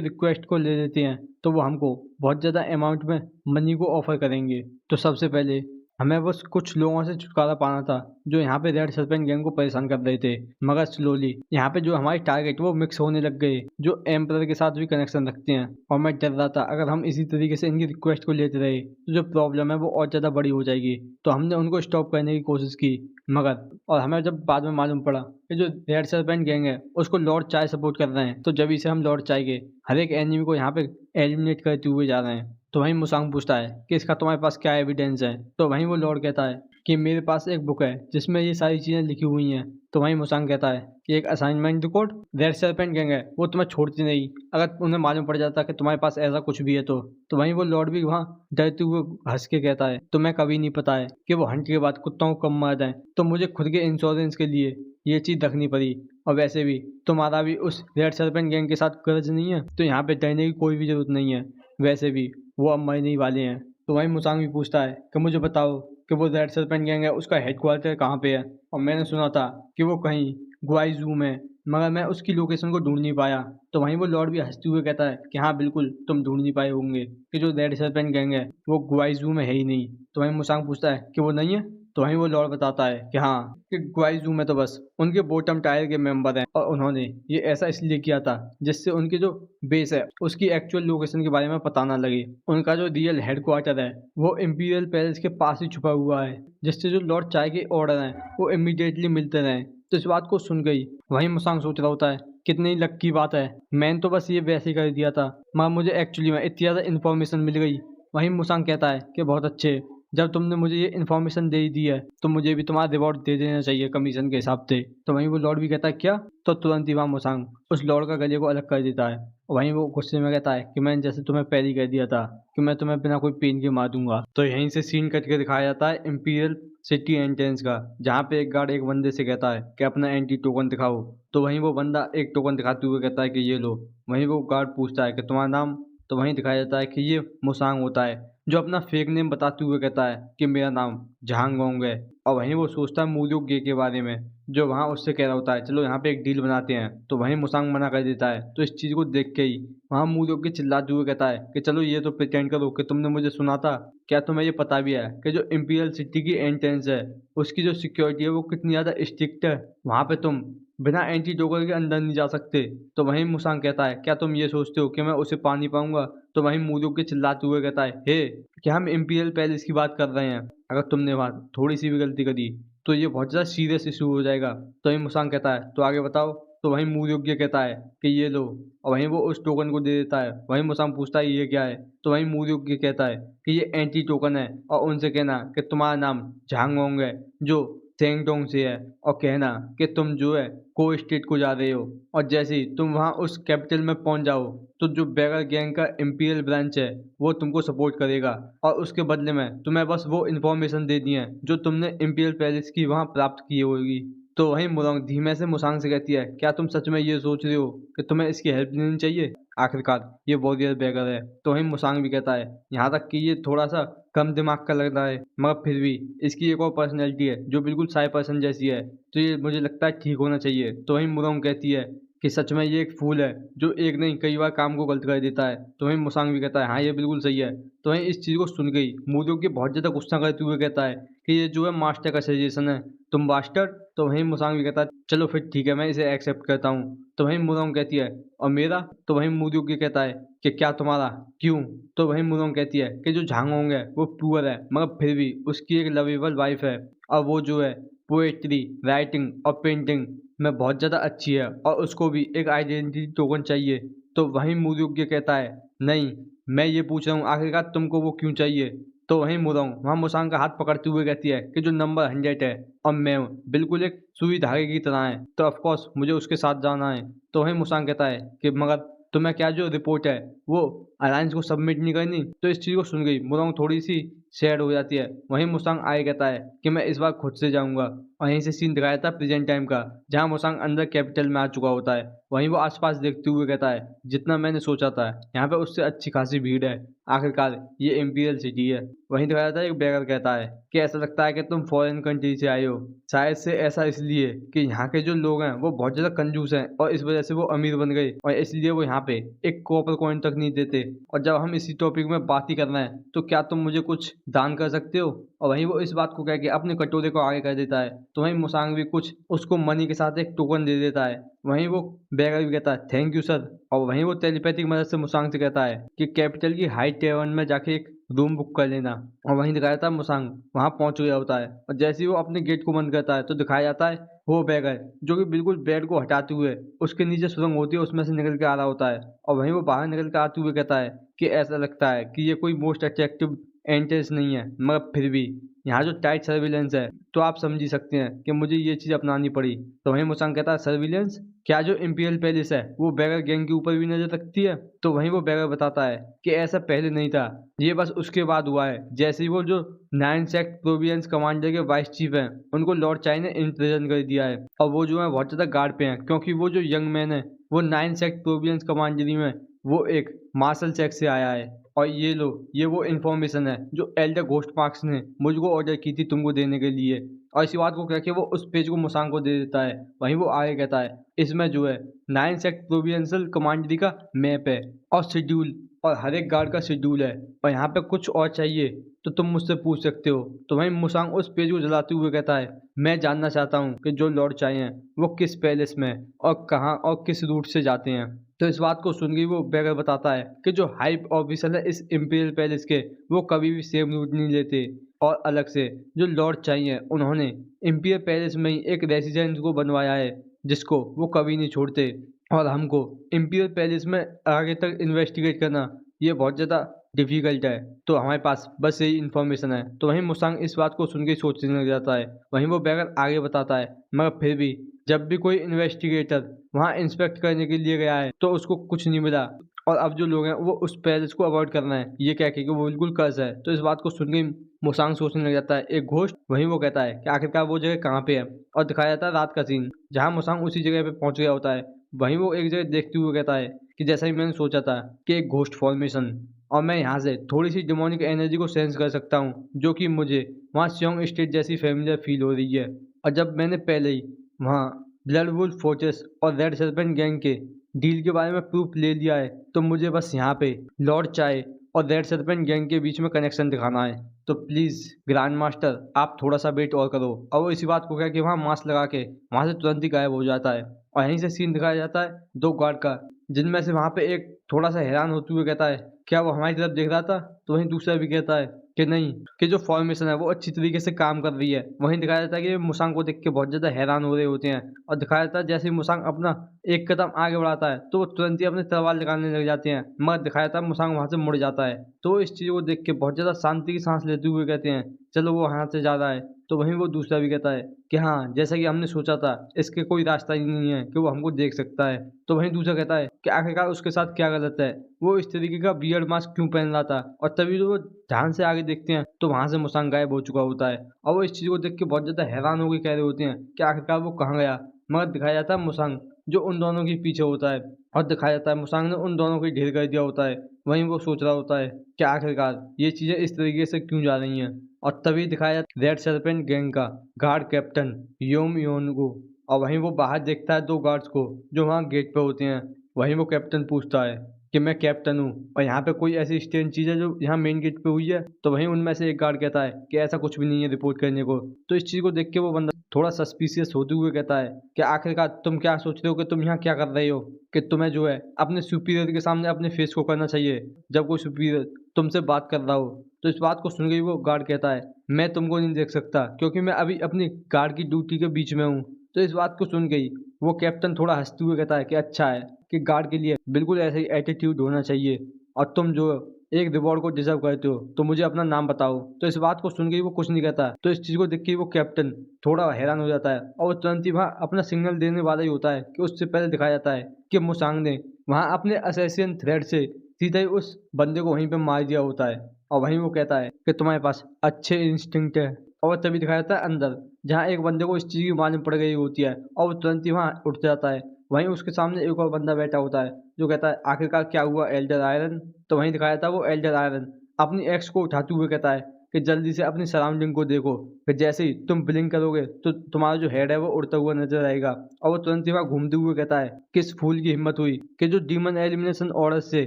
रिक्वेस्ट को ले लेते हैं तो वो हमको बहुत ज़्यादा अमाउंट में मनी को ऑफर करेंगे। तो सबसे पहले हमें बस कुछ लोगों से छुटकारा पाना था जो यहाँ पे रेड सर्पेंट गैंग को परेशान कर रहे थे, मगर स्लोली यहाँ पे जो हमारे टारगेट वो मिक्स होने लग गए जो एम्परर के साथ भी कनेक्शन रखते हैं। और मैं डर रहा था अगर हम इसी तरीके से इनकी रिक्वेस्ट को लेते रहे तो जो प्रॉब्लम है वो और ज़्यादा बड़ी हो जाएगी। तो हमने उनको स्टॉप करने की कोशिश की, मगर और हमें जब बाद में मालूम पड़ा कि जो रेड सर्पेंट गैंग है उसको लॉर्ड चाय सपोर्ट कर रहे हैं, तो जब से हम लॉर्ड चाय के हर एक एनिमी को यहाँ पे एलिमिनेट करते हुए जा रहे हैं। तो वहीं मुसांग पूछता है कि इसका तुम्हारे पास क्या एविडेंस है। तो वहीं वो लॉर्ड कहता है कि मेरे पास एक बुक है जिसमें ये सारी चीज़ें लिखी हुई हैं। तो वहीं मुसांग कहता है कि एक assignment record, red serpent gang है वो तुम्हें छोड़ती नहीं अगर उन्हें मालूम पड़ जाता कि तुम्हारे पास ऐसा कुछ भी है तो वहीं वो लॉर्ड भी वहाँ डरते हुए हंस के कहता है तुम्हें कभी नहीं पता है कि वो हंट के बाद कुत्तों को कम मार दें, तो मुझे खुद के इंश्योरेंस के लिए ये चीज़ रखनी पड़ी। और वैसे भी तुम्हारा भी उस रेड सर्पेंट गैंग के साथ कर्ज नहीं है, तो यहाँ पे डरने की कोई भी जरूरत नहीं है, वैसे भी वो अब मरने ही वाले हैं। तो वहीं मुसांग भी पूछता है कि मुझे बताओ कि वो रेड सर्पेंट गैंग है उसका हेडक्वार्टर कहाँ पे है। और मैंने सुना था कि वो कहीं ग्वाइजू में, मगर मैं उसकी लोकेशन को ढूंढ नहीं पाया। तो वहीं वो लॉर्ड भी हंसते हुए कहता है कि हाँ बिल्कुल तुम ढूंढ नहीं पाए होंगे कि जो रेड सर्पेंट गैंग है वो ग्वाइजू में है ही नहीं। तो वहीं मुसांग पूछता है कि वो नहीं है। तो वहीं वो लॉर्ड बताता है कि हाँ कि ग्वाइजू में तो बस उनके बॉटम टायर के मेंबर हैं और उन्होंने ये ऐसा इसलिए किया था जिससे उनकी जो बेस है उसकी एक्चुअल लोकेशन के बारे में पता ना लगे। उनका जो रियल हेडक्वार्टर है वो इंपीरियल पैलेस के पास ही छुपा हुआ है, जिससे जो लॉर्ड चाय के ऑर्डर हैं वो इमीडिएटली मिलते रहे। तो इस बात को सुन गई वहीं मुसांग सोच रहा होता है कितनी लक की बात है, मैंने तो बस ये वैसे ही कर दिया था मगर मुझे एक्चुअली में इतनी ज़्यादा इन्फॉर्मेशन मिल गई। वहीं मुसांग कहता है कि बहुत अच्छे, जब तुमने मुझे ये इन्फॉर्मेशन दे ही दी है तो मुझे भी तुम्हारा रिवॉर्ड दे देना चाहिए कमीशन के हिसाब से। तो वहीं वो लॉर्ड भी कहता है क्या। तो तुरंत ही वहाँ मुसांग उस लॉर्ड का गले को अलग कर देता है। वहीं वो गुस्से में कहता है कि मैंने जैसे तुम्हें पहले ही कह दिया था कि मैं तुम्हें बिना कोई पेन के मार दूंगा। तो यहीं से सीन कट के दिखाया जाता है इंपीरियल सिटी एंट्रेंस का, जहाँ पे एक गार्ड एक बंदे से कहता है कि अपना एंटी टोकन दिखाओ। तो वहीं वो बंदा एक टोकन दिखाते हुए कहता है कि ये लो। वहीं वो गार्ड पूछता है कि तुम्हारा नाम। तो वहीं दिखाया जाता है कि ये मुसांग होता है जो अपना फेक नेम बताते हुए कहता है कि मेरा नाम झांगोंग है। और वहीं वो सोचता है मूर्यों गे के बारे में जो वहाँ उससे कह रहा होता है चलो यहाँ पे एक डील बनाते हैं। तो वहीं मुसांग मना कर देता है। तो इस चीज़ को देख के ही वहाँ मूर्यों के चिल्लाते हुए कहता है कि चलो ये तो प्रिटेंड करो कि तुमने मुझे सुना था, क्या तुम्हें ये पता भी है कि जो इंपीरियल सिटी की एंट्रेंस है उसकी जो सिक्योरिटी है वो कितनी ज़्यादा स्ट्रिक्ट है, वहाँ पे तुम बिना एंटी टोकन के अंदर नहीं जा सकते। तो वहीं मुसांग कहता है क्या तुम ये सोचते हो कि मैं उसे पा नहीं पाऊंगा। तो वहीं मूर्यों के चिल्लाते हुए कहता है हे, क्या हम इंपीरियल पैलेस की बात कर रहे हैं, अगर तुमने वहाँ थोड़ी सी भी गलती करी तो ये बहुत ज़्यादा सीरियस इशू हो जाएगा। तो वहीं मुसांग कहता है तो आगे बताओ। तो वहीं मूर्योग्य कहता है कि ये लो, और वहीं वो उस टोकन को दे देता है। वहीं मुसांग पूछता है ये क्या है। तो वहीं मूर्योग्य कहता है कि ये एंटी टोकन है और उनसे कहना कि तुम्हारा नाम झांगोंग है जो सेंगडोंग से है, और कहना कि तुम जो है को स्टेट को जा रहे हो, और जैसे ही तुम वहाँ उस कैपिटल में पहुँच जाओ तो जो बैगर गैंग का इंपीरियल ब्रांच है वो तुमको सपोर्ट करेगा, और उसके बदले में तुम्हें बस वो इन्फॉर्मेशन देनी है जो तुमने इंपीरियल पैलेस की वहाँ प्राप्त की होगी। तो वहीं मुरंग धीमे से मुसांग से कहती है क्या तुम सच में ये सोच रहे हो कि तुम्हें इसकी हेल्प लेनी चाहिए, आखिरकार ये वॉरियर बैगर है। तो वहीं मुसांग भी कहता है यहाँ तक कि ये थोड़ा सा कम दिमाग का लग रहा है मगर फिर भी इसकी एक और पर्सनैलिटी है जो बिल्कुल साई पर्सन जैसी है, तो ये मुझे लगता है ठीक होना चाहिए। तो वहीं मुरंग कहती है कि सच में ये एक फूल है जो एक नहीं कई बार काम को गलत कर देता है। तो वहीं मुसांग भी कहता है हाँ ये बिल्कुल सही है। तो वहीं इस चीज़ को सुन गई मूर्यों के बहुत ज़्यादा गुस्सा करते हुए कहता है कि ये जो है मास्टर का सजेशन है, तुम बास्टर्ड। तो वहीं मुसांग भी कहता है चलो फिर ठीक है मैं इसे एक्सेप्ट करता हूँ। तो वहीं मुरंग कहती है और मेरा। तो वहीं मूर्यों कहता है कि क्या तुम्हारा, क्यों। तो वहीं मुरंग कहती है कि जो झांगोंग है वो पुअर है मगर फिर भी उसकी एक लवेबल वाइफ है, और वो जो है पोएट्री, राइटिंग और पेंटिंग में बहुत ज़्यादा अच्छी है, और उसको भी एक आइडेंटिटी टोकन चाहिए। तो वहीं मूर्योग्य कहता है नहीं, मैं ये पूछ रहा हूँ आखिरकार तुमको वो क्यों चाहिए। तो वहीं मुरंग वहाँ मुसांग का हाथ पकड़ते हुए कहती है कि जो नंबर 100 है और मैं हूँ बिल्कुल एक सुई धागे की तरह है, तो ऑफकोर्स मुझे उसके साथ जाना है। तो वहीं मुसांग कहता है कि मगर तुम्हें क्या जो रिपोर्ट है वो अलायंस को सबमिट नहीं करनी। तो इस चीज़ को सुन गई मुरंग थोड़ी सी सैड हो जाती है। वहीं मुसांग आए कहता है कि मैं इस बार खुद से जाऊंगा, और यहीं से सीन दिखाया था प्रेजेंट टाइम का जहां मुसांग अंदर कैपिटल में आ चुका होता है। वहीं वो आसपास देखते हुए कहता है, जितना मैंने सोचा था यहाँ पे उससे अच्छी खासी भीड़ है। आखिरकार ये इंपीरियल सिटी है। वहीं दिखाया जाता है, एक बेगर कहता है कि ऐसा लगता है कि तुम फॉरेन कंट्री से आए हो। शायद से ऐसा इसलिए कि यहाँ के जो लोग हैं वो बहुत ज्यादा कंजूस हैं और इस वजह से वो अमीर बन गए और इसलिए वो यहाँ पे एक कॉपर कॉइन तक नहीं देते। और जब हम इसी टॉपिक में बात ही कर रहे हैं तो क्या तुम मुझे कुछ दान कर सकते हो? और वहीं वो इस बात को कह के अपने कटोरे को आगे कर देता है। तो वहीं मुसांग भी कुछ उसको मनी के साथ एक टोकन दे देता है। वहीं वो बेगर भी कहता है, थैंक यू सर। और वहीं वो टेलीपैथिक मदद से मुसांग से कहता है कि कैपिटल की हाई टेवन में जाके एक रूम बुक कर लेना। और वहीं दिखाया जाता है मुसांग वहां पहुंच गया होता है और जैसे ही वो अपने गेट को बंद करता है तो दिखाया जाता है वो बेगर जो कि बिल्कुल बेड को हटाते हुए उसके नीचे सुरंग होती है उसमें से निकल के आ रहा होता है। और वहीं वो बाहर निकल के आते हुए कहता है कि ऐसा लगता है कि ये कोई मोस्ट अट्रैक्टिव एंट्रेंस नहीं है, मगर फिर भी यहाँ जो टाइट सर्विलेंस है तो आप समझ ही सकते हैं कि मुझे ये चीज़ अपनानी पड़ी। तो वहीं मुसांग कहता है, सर्विलेंस? क्या जो इंपीरियल पैलेस है वो बेगर गैंग के ऊपर भी नजर रखती है? तो वहीं वो बेगर बताता है कि ऐसा पहले नहीं था, ये बस उसके बाद हुआ है। जैसे ही वो जो 9 सेक्ट प्रोविंस कमांडर के वाइस चीफ हैं उनको लॉर्ड चाई ने इंप्रिजन कर दिया है और वो जो है बहुत ज़्यादा गार्ड पे हैं क्योंकि वो जो यंग मैन है वो 9 सेक्ट प्रोविंस कमांडरी में वो एक मार्शल सेक्ट से आया है। और ये लो, ये वो इन्फॉर्मेशन है जो एल्डर घोस्ट मार्क्स ने मुझको ऑर्डर की थी तुमको देने के लिए। और इसी बात को कह के वो उस पेज को मुसांग को दे देता है। वहीं वो आगे कहता है, इसमें जो है 9 सेक्ट प्रोविंशियल कमांडरी का मैप है और शेड्यूल और हर एक गार्ड का शेड्यूल है। और यहाँ पे कुछ और चाहिए तो तुम मुझसे पूछ सकते हो। तो वहीं मुसांग उस पेज को जलाते हुए कहता है, मैं जानना चाहता हूँ कि जो लॉर्ड चाई हैं वो किस पैलेस में और कहाँ और किस रूट से जाते हैं। तो इस बात को सुन के वो बेगर बताता है कि जो हाई ऑफिसर है इस इंपीरियल पैलेस के वो कभी भी सेम रूट नहीं लेते और अलग से जो लॉर्ड चाहिए उन्होंने इंपीरियल पैलेस में ही एक रेसिडेंस को बनवाया है जिसको वो कभी नहीं छोड़ते। और हमको इंपीरियल पैलेस में आगे तक इन्वेस्टिगेट करना ये बहुत ज़्यादा डिफिकल्ट है, तो हमारे पास बस यही इन्फॉर्मेशन है। तो वहीं मुसांग इस बात को सुन के सोचने लग जाता है। वहीं वो बेगर आगे बताता है, मगर फिर भी जब भी कोई इन्वेस्टिगेटर वहाँ इंस्पेक्ट करने के लिए गया है तो उसको कुछ नहीं मिला और अब जो लोग हैं वो उस पैलेस को अवॉइड करना है ये कह के कि वो बिल्कुल कर्ज है। तो इस बात को सुन के मुसांग सोचने लग जाता है एक घोस्ट। वहीं वो कहता है कि आखिरकार वो जगह कहाँ पे है और दिखाया जाता है रात का सीन जहाँ मुसांग उसी जगह पे पहुंच गया होता है। वहीं वो एक जगह देखते हुए कहता है कि जैसा ही मैंने सोचा था कि एक घोस्ट फॉर्मेशन और मैं यहाँ से थोड़ी सी डिमोनिक एनर्जी को सेंस कर सकता हूँ जो कि मुझे वहाँ सियोंग स्टेट जैसी फेमिलियर फील हो रही है। और जब मैंने पहले ही वहाँ ब्लड वुल्फ फोर्सेस और रेड सर्पेंट गैंग के डील के बारे में प्रूफ ले लिया है तो मुझे बस यहाँ पे लॉर्ड चाय और रेड सर्पेंट गैंग के बीच में कनेक्शन दिखाना है। तो प्लीज़ ग्रैंड मास्टर आप थोड़ा सा वेट और करो। और वो इसी बात को कह के वहाँ मास्क लगा के वहाँ से तुरंत ही गायब हो जाता है। और यहीं से सीन दिखाया जाता है दो गार्ड का, जिनमें से वहाँ पे एक थोड़ा सा हैरान होते हुए कहता है, क्या वो हमारी तरफ देख रहा था? तो वहीं दूसरा भी कहता है कि नहीं, कि जो फॉर्मेशन है वो अच्छी तरीके से काम कर रही है। वहीं दिखाया जाता है कि मुसांग को देख के बहुत ज़्यादा हैरान हो रहे होते हैं और दिखाया जाता है जैसे ही मुसांग अपना एक कदम आगे बढ़ाता है तो वो तुरंत ही अपने तलवार लगाने लग जाते हैं, मगर दिखाया जाता है मुसांग वहाँ से मुड़ जाता है। तो इस चीज़ को देख के बहुत ज़्यादा शांति की सांस लेते हुए कहते हैं, चलो वो यहाँ से जा रहा है। तो वहीं वो दूसरा भी कहता है कि हाँ, जैसा कि हमने सोचा था इसके कोई रास्ता ही नहीं है कि वो हमको देख सकता है। तो वहीं दूसरा कहता है कि आखिरकार उसके साथ क्या गलत है, वो इस तरीके का बियर्ड मास्क क्यों पहन रहा था। और तभी तो वो ध्यान से आगे देखते हैं तो वहां से मुसांग गायब हो चुका होता है और वो इस चीज को देख के बहुत ज्यादा हैरान होकर कह रहे होते हैं कि आखिरकार वो कहाँ गया। मगर दिखाया जाता है मुसांग जो उन दोनों के पीछे होता है और दिखाया जाता है मुसांग ने उन दोनों को ढेर कर दिया होता है। वहीं वो सोच रहा होता है कि आखिरकार ये चीजें इस तरीके से क्यों जा रही हैं। और तभी दिखाया जाता है रेड सर्पेंट गैंग का गार्ड कैप्टन योम योन को। और वहीं वो बाहर देखता है दो गार्ड्स को जो वहाँ गेट पे होते हैं। वहीं वो कैप्टन पूछता है कि मैं कैप्टन हूँ और यहाँ पे कोई ऐसी स्ट्रेंज चीज़ है जो यहाँ मेन गेट पे हुई है। तो वहीं उनमें से एक गार्ड कहता है कि ऐसा कुछ भी नहीं है रिपोर्ट करने को। तो इस चीज़ को देख के वो बंदा थोड़ा सस्पिशियस होते हुए कहता है कि आखिरकार तुम क्या सोच रहे हो कि तुम यहाँ क्या कर रहे हो, कि तुम्हें जो है अपने सुपीरियर के सामने अपने फेस को करना चाहिए जब कोई सुपीरियर तुमसे बात कर रहा हो। तो इस बात को सुन के वो गार्ड कहता है, मैं तुमको नहीं देख सकता क्योंकि मैं अभी अपनी गार्ड की ड्यूटी के बीच में हूँ। तो इस बात को सुन के ही वो कैप्टन थोड़ा हंसते हुए कहता है कि अच्छा है कि गार्ड के लिए बिल्कुल ऐसा ही एटीट्यूड होना चाहिए और तुम जो एक रिवॉर्ड को डिजर्व करते हो तो मुझे अपना नाम बताओ। तो इस बात को सुन के ही वो कुछ नहीं कहता। तो इस चीज़ को देख के वो कैप्टन थोड़ा हैरान हो जाता है और वो तुरंत ही वहाँ अपना सिग्नल देने वाला ही होता है कि उससे पहले दिखाया जाता है कि मुसांग ने वहाँ अपने असैसिन थ्रेड से सीधा ही उस बंदे को वहीं पे मार दिया होता है। और वहीं वो कहता है कि तुम्हारे पास अच्छे इंस्टिंक्ट है। और तभी दिखाया जाता है अंदर जहाँ एक बंदे को इस चीज़ की मालूम पड़ गई होती है और वो तुरंत ही वहाँ उठ जाता है। वहीं उसके सामने एक और बंदा बैठा होता है जो कहता है आखिरकार क्या हुआ एल्डर आयरन। तो वहीं दिखाया था वो एल्डर आयरन अपनी एक्स को उठाते हुए कहता है कि जल्दी से अपनी सराउंडिंग को देखो, फिर जैसे ही तुम ब्लिंक करोगे तो तुम्हारा जो हेड है वो उड़ता हुआ नजर आएगा। और वो तुरंत ही वहाँ घूमते हुए कहता है किस फूल की हिम्मत हुई कि जो डीमन एलिमिनेशन ऑर्डर से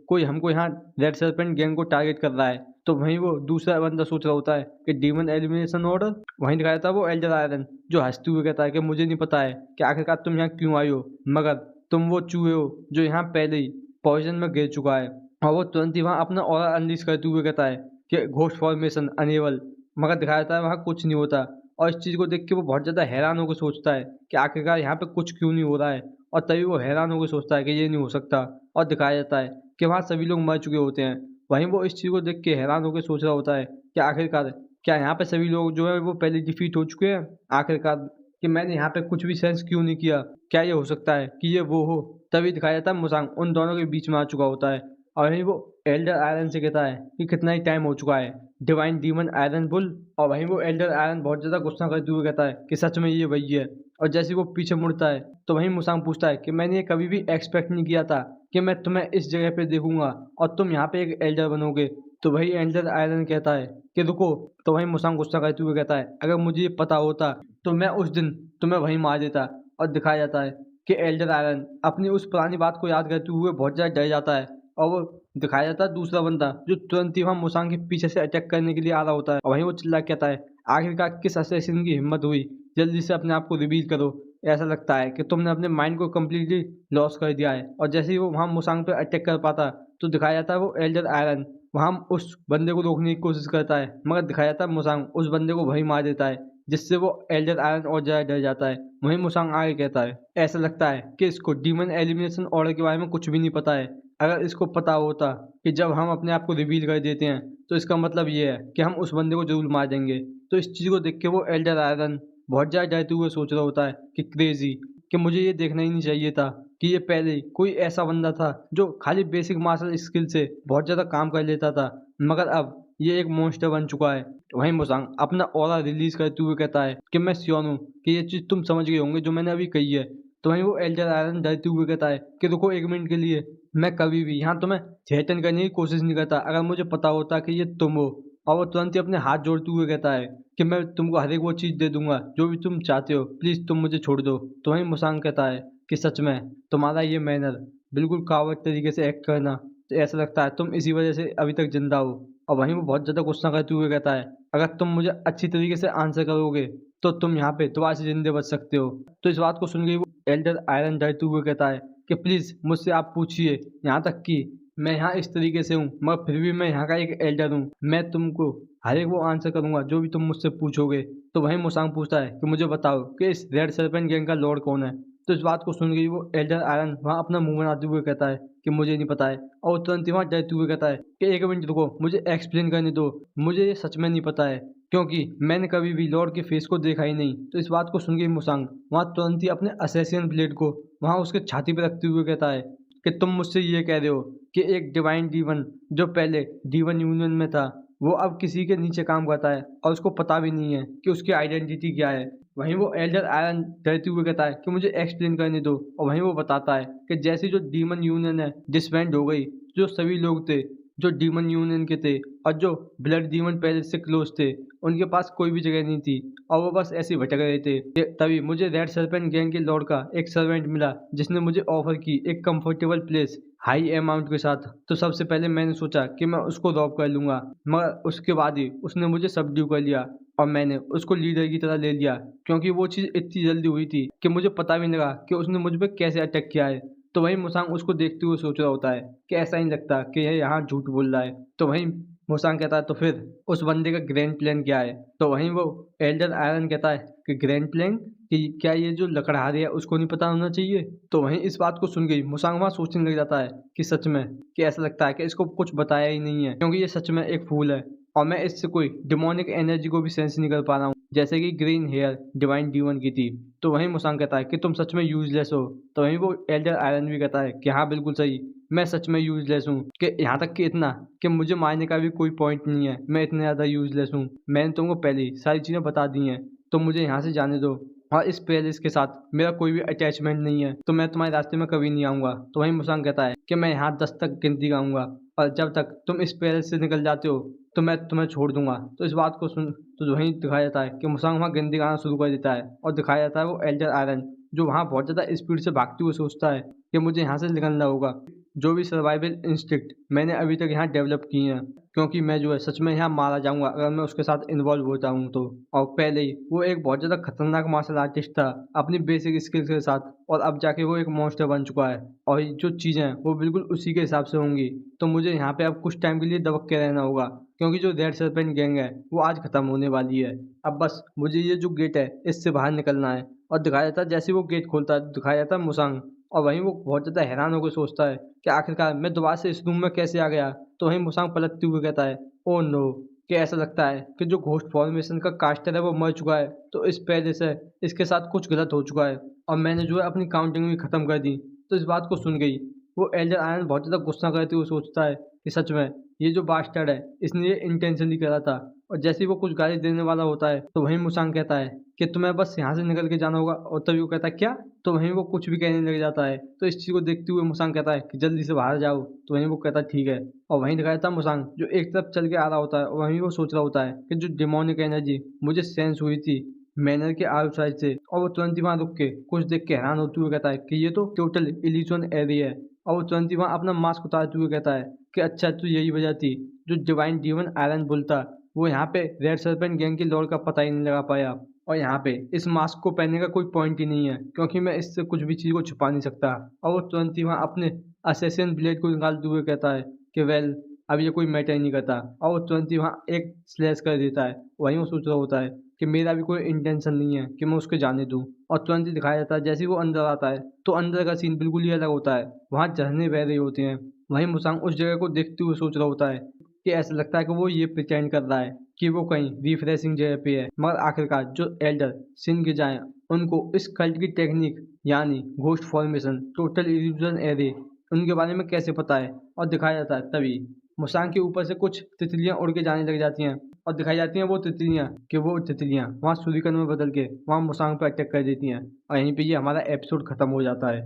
कोई हमको यहाँ रेड सर्पेंट गैंग को टारगेट कर रहा है। तो वहीं वो दूसरा बंदा सोच रहा होता है कि डीमन एलिमिनेशन ऑर्डर। वहीं दिखाया था वो एल्डर आयरन जो हंसते हुए कहता है कि मुझे नहीं पता है कि आखिरकार तुम यहाँ क्यों आई हो, मगर तुम वो चूहे हो जो यहाँ पहले ही पॉइजन में गिर चुका है। और वो तुरंत ही वहाँ अपना ऑरा अनलीश करते हुए कहता है कि घोस्ट फॉर्मेशन अनेबल, मगर दिखाया जाता है वहाँ कुछ नहीं होता। और इस चीज़ को देख के वो बहुत ज़्यादा हैरान होकर सोचता है कि आखिरकार यहाँ पे कुछ क्यों नहीं हो रहा है। और तभी वो हैरान होकर सोचता है कि ये नहीं हो सकता। और दिखाया जाता है कि वहाँ सभी लोग मर चुके होते हैं। वहीं वो इस चीज़ को देख के हैरान होकर सोच रहा होता है कि आखिरकार क्या यहाँ पे सभी लोग जो है वो पहले डिफीट हो चुके हैं। आखिरकार कि मैंने यहाँ पे कुछ भी सेंस क्यों नहीं किया, क्या ये हो सकता है कि ये वो हो। तभी दिखाया जाता है मुसांग उन दोनों के बीच में आ चुका होता है। और वहीं वो एल्डर आयरन से कहता है कि कितना ही टाइम हो चुका है डिवाइन डीमन आयरन बुल। और वहीं वो एल्डर आयरन बहुत ज़्यादा गुस्सा करते हुए कहता है कि सच में ये वही है। और जैसे वो पीछे मुड़ता है तो वहीं मुसांग पूछता है कि मैंने ये कभी भी एक्सपेक्ट नहीं किया था कि मैं तुम्हें इस जगह पे देखूंगा और तुम यहाँ पे एक एल्डर बनोगे। तो वही एल्डर आयरन कहता है कि रुको। तो वहीं मुसांग गुस्सा करते हुए कहता है अगर मुझे ये पता होता तो मैं उस दिन तुम्हें वहीं मार देता। और दिखाया जाता है कि एल्डर आयरन अपनी उस पुरानी बात को याद करते हुए बहुत ज़्यादा डर जाता है। और वो दिखाया जाता है दूसरा बंदा जो तुरंत ही वहाँ मुसांग के पीछे से अटैक करने के लिए आ रहा होता है। और वहीं वो चिल्ला के कहता है आखिरकार किस असैसिन की हिम्मत हुई, जल्दी से अपने आप को रिवील करो। ऐसा लगता है कि तुमने अपने माइंड को कम्प्लीटली लॉस कर दिया है। और जैसे ही वो वहाँ मुसांग पे अटैक कर पाता तो दिखाया जाता है वो एल्डर आयरन वहाँ उस बंदे को रोकने की कोशिश करता है, मगर दिखाया जाता है मुसांग उस बंदे को वहीं मार देता है, जिससे वो एल्डर आयरन और ज़्यादा डर जाता है। वहीं मुसांग आगे कहता है ऐसा लगता है कि इसको डीमन एलिमिनेशन ऑर्डर के बारे में कुछ भी नहीं पता है। अगर इसको पता होता कि जब हम अपने आप को रिवील कर देते हैं तो इसका मतलब ये है कि हम उस बंदे को जरूर मार देंगे। तो इस चीज़ को देख के वो एल्डर आयरन बहुत ज़्यादा डरते हुए सोच रहा होता है कि क्रेजी, कि मुझे ये देखना ही नहीं चाहिए था कि ये पहले कोई ऐसा बंदा था जो खाली बेसिक मार्शल स्किल से बहुत ज़्यादा काम कर लेता था, मगर अब ये एक मॉन्स्टर बन चुका है। वहीं मुसांग अपना ऑरा रिलीज करते हुए कहता है कि मैं श्योर हूँ कि ये चीज़ तुम समझ गए होंगे जो मैंने अभी कही है। तो वहीं वो एल्डर आयरन डरते हुए कहता है कि रुको एक मिनट के लिए, मैं कभी भी यहाँ तुम्हें थ्रेटन करने की कोशिश नहीं करता अगर मुझे पता होता कि ये तुम हो। और वो तुरंत ही अपने हाथ जोड़ते हुए कहता है कि मैं तुमको हर एक वो चीज़ दे दूंगा जो भी तुम चाहते हो, प्लीज़ तुम मुझे छोड़ दो। तो वहीं मुसांग कहता है कि सच में तुम्हारा ये मैनर, बिल्कुल कावड़ तरीके से एक्ट करना, तो ऐसा लगता है तुम इसी वजह से अभी तक जिंदा हो। और वहीं वो बहुत ज़्यादा गुस्सा करते हुए कहता है अगर तुम मुझे अच्छी तरीके से आंसर करोगे तो तुम यहाँ पे दोबारा से जिंदे बच सकते हो। तो इस बात को सुन के वो एल्डर आयरन डरते हुए कहता है कि प्लीज़ मुझसे आप पूछिए, यहाँ तक कि मैं यहाँ इस तरीके से हूँ मगर फिर भी मैं यहाँ का एक एल्डर हूँ, मैं तुमको हर एक वो आंसर करूंगा जो भी तुम मुझसे पूछोगे। तो वहीं मुसांग पूछता है कि मुझे बताओ कि इस रेड सर्पेंट गैंग का लॉर्ड कौन है। तो इस बात को सुन के वो एल्डर आयरन वहाँ अपना मुंह बनाते हुए कहता है कि मुझे नहीं पता है। और वो तुरंत ही वहाँ डरते हुए कहता है कि एक मिनट रुको, मुझे एक्सप्लेन करने दो, मुझे ये सच में नहीं पता है क्योंकि मैंने कभी भी लॉर्ड के फेस को देखा ही नहीं। तो इस बात को सुन के मुसांग वहाँ तुरंत ही अपने असैसिन ब्लेड को वहाँ उसके छाती पर रखते हुए कहता है कि तुम मुझसे ये कह रहे हो कि एक डिवाइन डीवन जो पहले डीवन यूनियन में था वो अब किसी के नीचे काम करता है और उसको पता भी नहीं है कि उसकी आइडेंटिटी क्या है। वहीं वो एल्डर आयरन डरते हुए कहता है कि मुझे एक्सप्लेन करने दो। और वहीं वो बताता है कि जैसी जो डीमन यूनियन है डिसबैंड हो गई, जो सभी लोग थे जो डीमन यूनियन के थे और जो ब्लड डीमन पहले से क्लोज थे, उनके पास कोई भी जगह नहीं थी और वो बस ऐसे ही भटक रहे थे। तभी मुझे रेड सर्पेंट गैंग के लॉर्ड का एक सर्वेंट मिला जिसने मुझे ऑफर की एक कंफर्टेबल प्लेस हाई अमाउंट के साथ। तो सबसे पहले मैंने सोचा कि मैं उसको रॉब कर लूंगा, मगर उसके बाद ही उसने मुझे सबड्यू कर लिया और मैंने उसको लीडर की तरह ले लिया क्योंकि वो चीज़ इतनी जल्दी हुई थी कि मुझे पता भी नहीं लगा कि उसने मुझ पर कैसे अटैक किया है। तो वहीं मुसांग उसको देखते हुए सोच रहा होता है कि ऐसा ही लगता कि यह यहाँ झूठ बोल रहा है। तो वहीं मुसांग कहता है तो फिर उस बंदे का ग्रैंड प्लान क्या है। तो वहीं वो एल्डर आयरन कहता है कि ग्रैंड प्लान कि क्या ये जो लकड़हारी है उसको नहीं पता होना चाहिए। तो वहीं इस बात को सुन गई मुसांग वहाँ सोचने लग जाता है कि सच में, कि ऐसा लगता है कि इसको कुछ बताया ही नहीं है क्योंकि ये सच में एक फूल है और मैं इससे कोई डिमोनिक एनर्जी को भी सेंस नहीं कर पा रहा हूँ जैसे कि ग्रीन हेयर डिवाइन डीवन की थी। तो वहीं मुसांग कहता है कि तुम सच में यूजलेस हो। तो वहीं वो एल्डर आयरन भी कहता है कि हाँ बिल्कुल सही, मैं सच में यूजलेस हूँ, कि यहाँ तक कि इतना कि मुझे मारने का भी कोई पॉइंट नहीं है, मैं इतना ज़्यादा यूजलेस हूँ। मैंने तुमको पहले ही सारी चीज़ें बता दी हैं तो मुझे यहाँ से जाने दो। और इस पैलेस के साथ मेरा कोई भी अटैचमेंट नहीं है, तो मैं तुम्हारे रास्ते में कभी नहीं आऊँगा। तो वहीं मुसांग कहता है कि मैं यहाँ 10 तक गिनती गाऊंगा और जब तक तुम इस पैलेस से निकल जाते हो तो मैं तुम्हें छोड़ दूंगा। तो इस बात को सुन तो वहीं दिखाया जाता है कि मुसांग वहाँ गिनती गाना शुरू कर देता है और दिखाया जाता है वो एल्डर आयरन जो वहाँ बहुत ज़्यादा स्पीड से भागते हुए सोचता है कि मुझे यहाँ से निकलना होगा। जो भी सर्वाइवल इंस्टिंक्ट मैंने अभी तक यहाँ डेवलप किए हैं, क्योंकि मैं जो है सच में यहाँ मारा जाऊंगा अगर मैं उसके साथ इन्वॉल्व होता हूँ तो। और पहले ही वो एक बहुत ज़्यादा खतरनाक मार्शल आर्टिस्ट था अपनी बेसिक स्किल्स के साथ, और अब जाके वो एक मॉन्स्टर बन चुका है और ये जो चीज़ें हैं वो बिल्कुल उसी के हिसाब से होंगी। तो मुझे यहाँ पे अब कुछ टाइम के लिए दबक के रहना होगा, क्योंकि जो रेड सर्पेंट गैंग है वो आज खत्म होने वाली है। अब बस मुझे ये जो गेट है इससे बाहर निकलना है। और दिखाया जाता है जैसे वो गेट खोलता है दिखाया जाता है मुसांग, और वहीं वो बहुत ज़्यादा हैरान होकर सोचता है कि आखिरकार मैं दोबारा से इस रूम में कैसे आ गया। तो वहीं मुसांग पलटते हुए कहता है ओ नो, कि ऐसा लगता है कि जो घोस्ट फॉर्मेशन का कास्टर है वो मर चुका है, तो इस पहले से इसके साथ कुछ गलत हो चुका है और मैंने जो है अपनी काउंटिंग भी ख़त्म कर दी। तो इस बात को सुन गई वो एल्डर आयरन बहुत ज़्यादा गुस्सा करते हुए सोचता है कि सच में ये जो बास्टर्ड है इसने ये इंटेंशनली करा था। और जैसे ही वो कुछ गाली देने वाला होता है तो वहीं मुसांग कहता है कि तुम्हें बस यहाँ से निकल के जाना होगा, और तभी वो कहता है क्या। तो वहीं वो कुछ भी कहने लग जाता है। तो इस चीज़ को देखते हुए मुसांग कहता है कि जल्दी से बाहर जाओ। तो वहीं वो कहता है ठीक है। और वहीं दिखाया था मुसांग जो एक तरफ चल के आ रहा होता है और वहीं वो सोच रहा होता है कि जो डिमोनिक एनर्जी मुझे सेंस हुई थी मैनर के आउटसाइड से, और वो तुरंत ही वहाँ रुक के कुछ देख के हैरान होते हुए कहता है कि ये तो टोटल इल्यूजन एरिया है। और वो तुरंत ही वहाँ अपना मास्क उतारते हुए कहता है कि अच्छा तो यही वजह थी जो डिवाइन डीमन आयरन बुल था वो यहाँ पे रेड सर्पेंट गैंग की लॉर्ड का पता ही नहीं लगा पाया। और यहाँ पे इस मास्क को पहनने का कोई पॉइंट ही नहीं है, क्योंकि मैं इससे कुछ भी चीज़ को छुपा नहीं सकता। और वो तुरंत ही वहाँ अपने असैसिन ब्लेड को निकालते हुए कहता है कि वेल अब ये कोई मैटर ही नहीं करता। और वो तुरंत ही वहाँ एक स्लैश कर देता है। वहीं वो सोच रहा होता है कि मेरा भी कोई इंटेंशन नहीं है कि मैं उसके जाने दूँ। और तुरंत ही दिखाया जाता है जैसे ही वो अंदर आता है तो अंदर का सीन बिल्कुल ही अलग होता है। वहाँ झरने बह रहे होते हैं। वहीं मुसांग उस जगह को देखते हुए सोच रहा होता है कि ऐसा लगता है कि वो ये प्रिटेंड कर रहा है कि वो कहीं रिफ्रेशिंग जगह पे है, मगर आखिरकार जो एल्डर सिन के जाए उनको इस कल्ट की टेक्निक यानी ghost formation total illusion array उनके बारे में कैसे पता है। और दिखाया जाता है तभी मुसांग के ऊपर से कुछ तितलियां उड़ के जाने लग जाती हैं और दिखाई जाती हैं वो तितलियां वहाँ सूर्यकर्ण में बदल के वहाँ मुसांग पर अटैक कर देती हैं। और यहीं पे ये हमारा एपिसोड खत्म हो जाता है।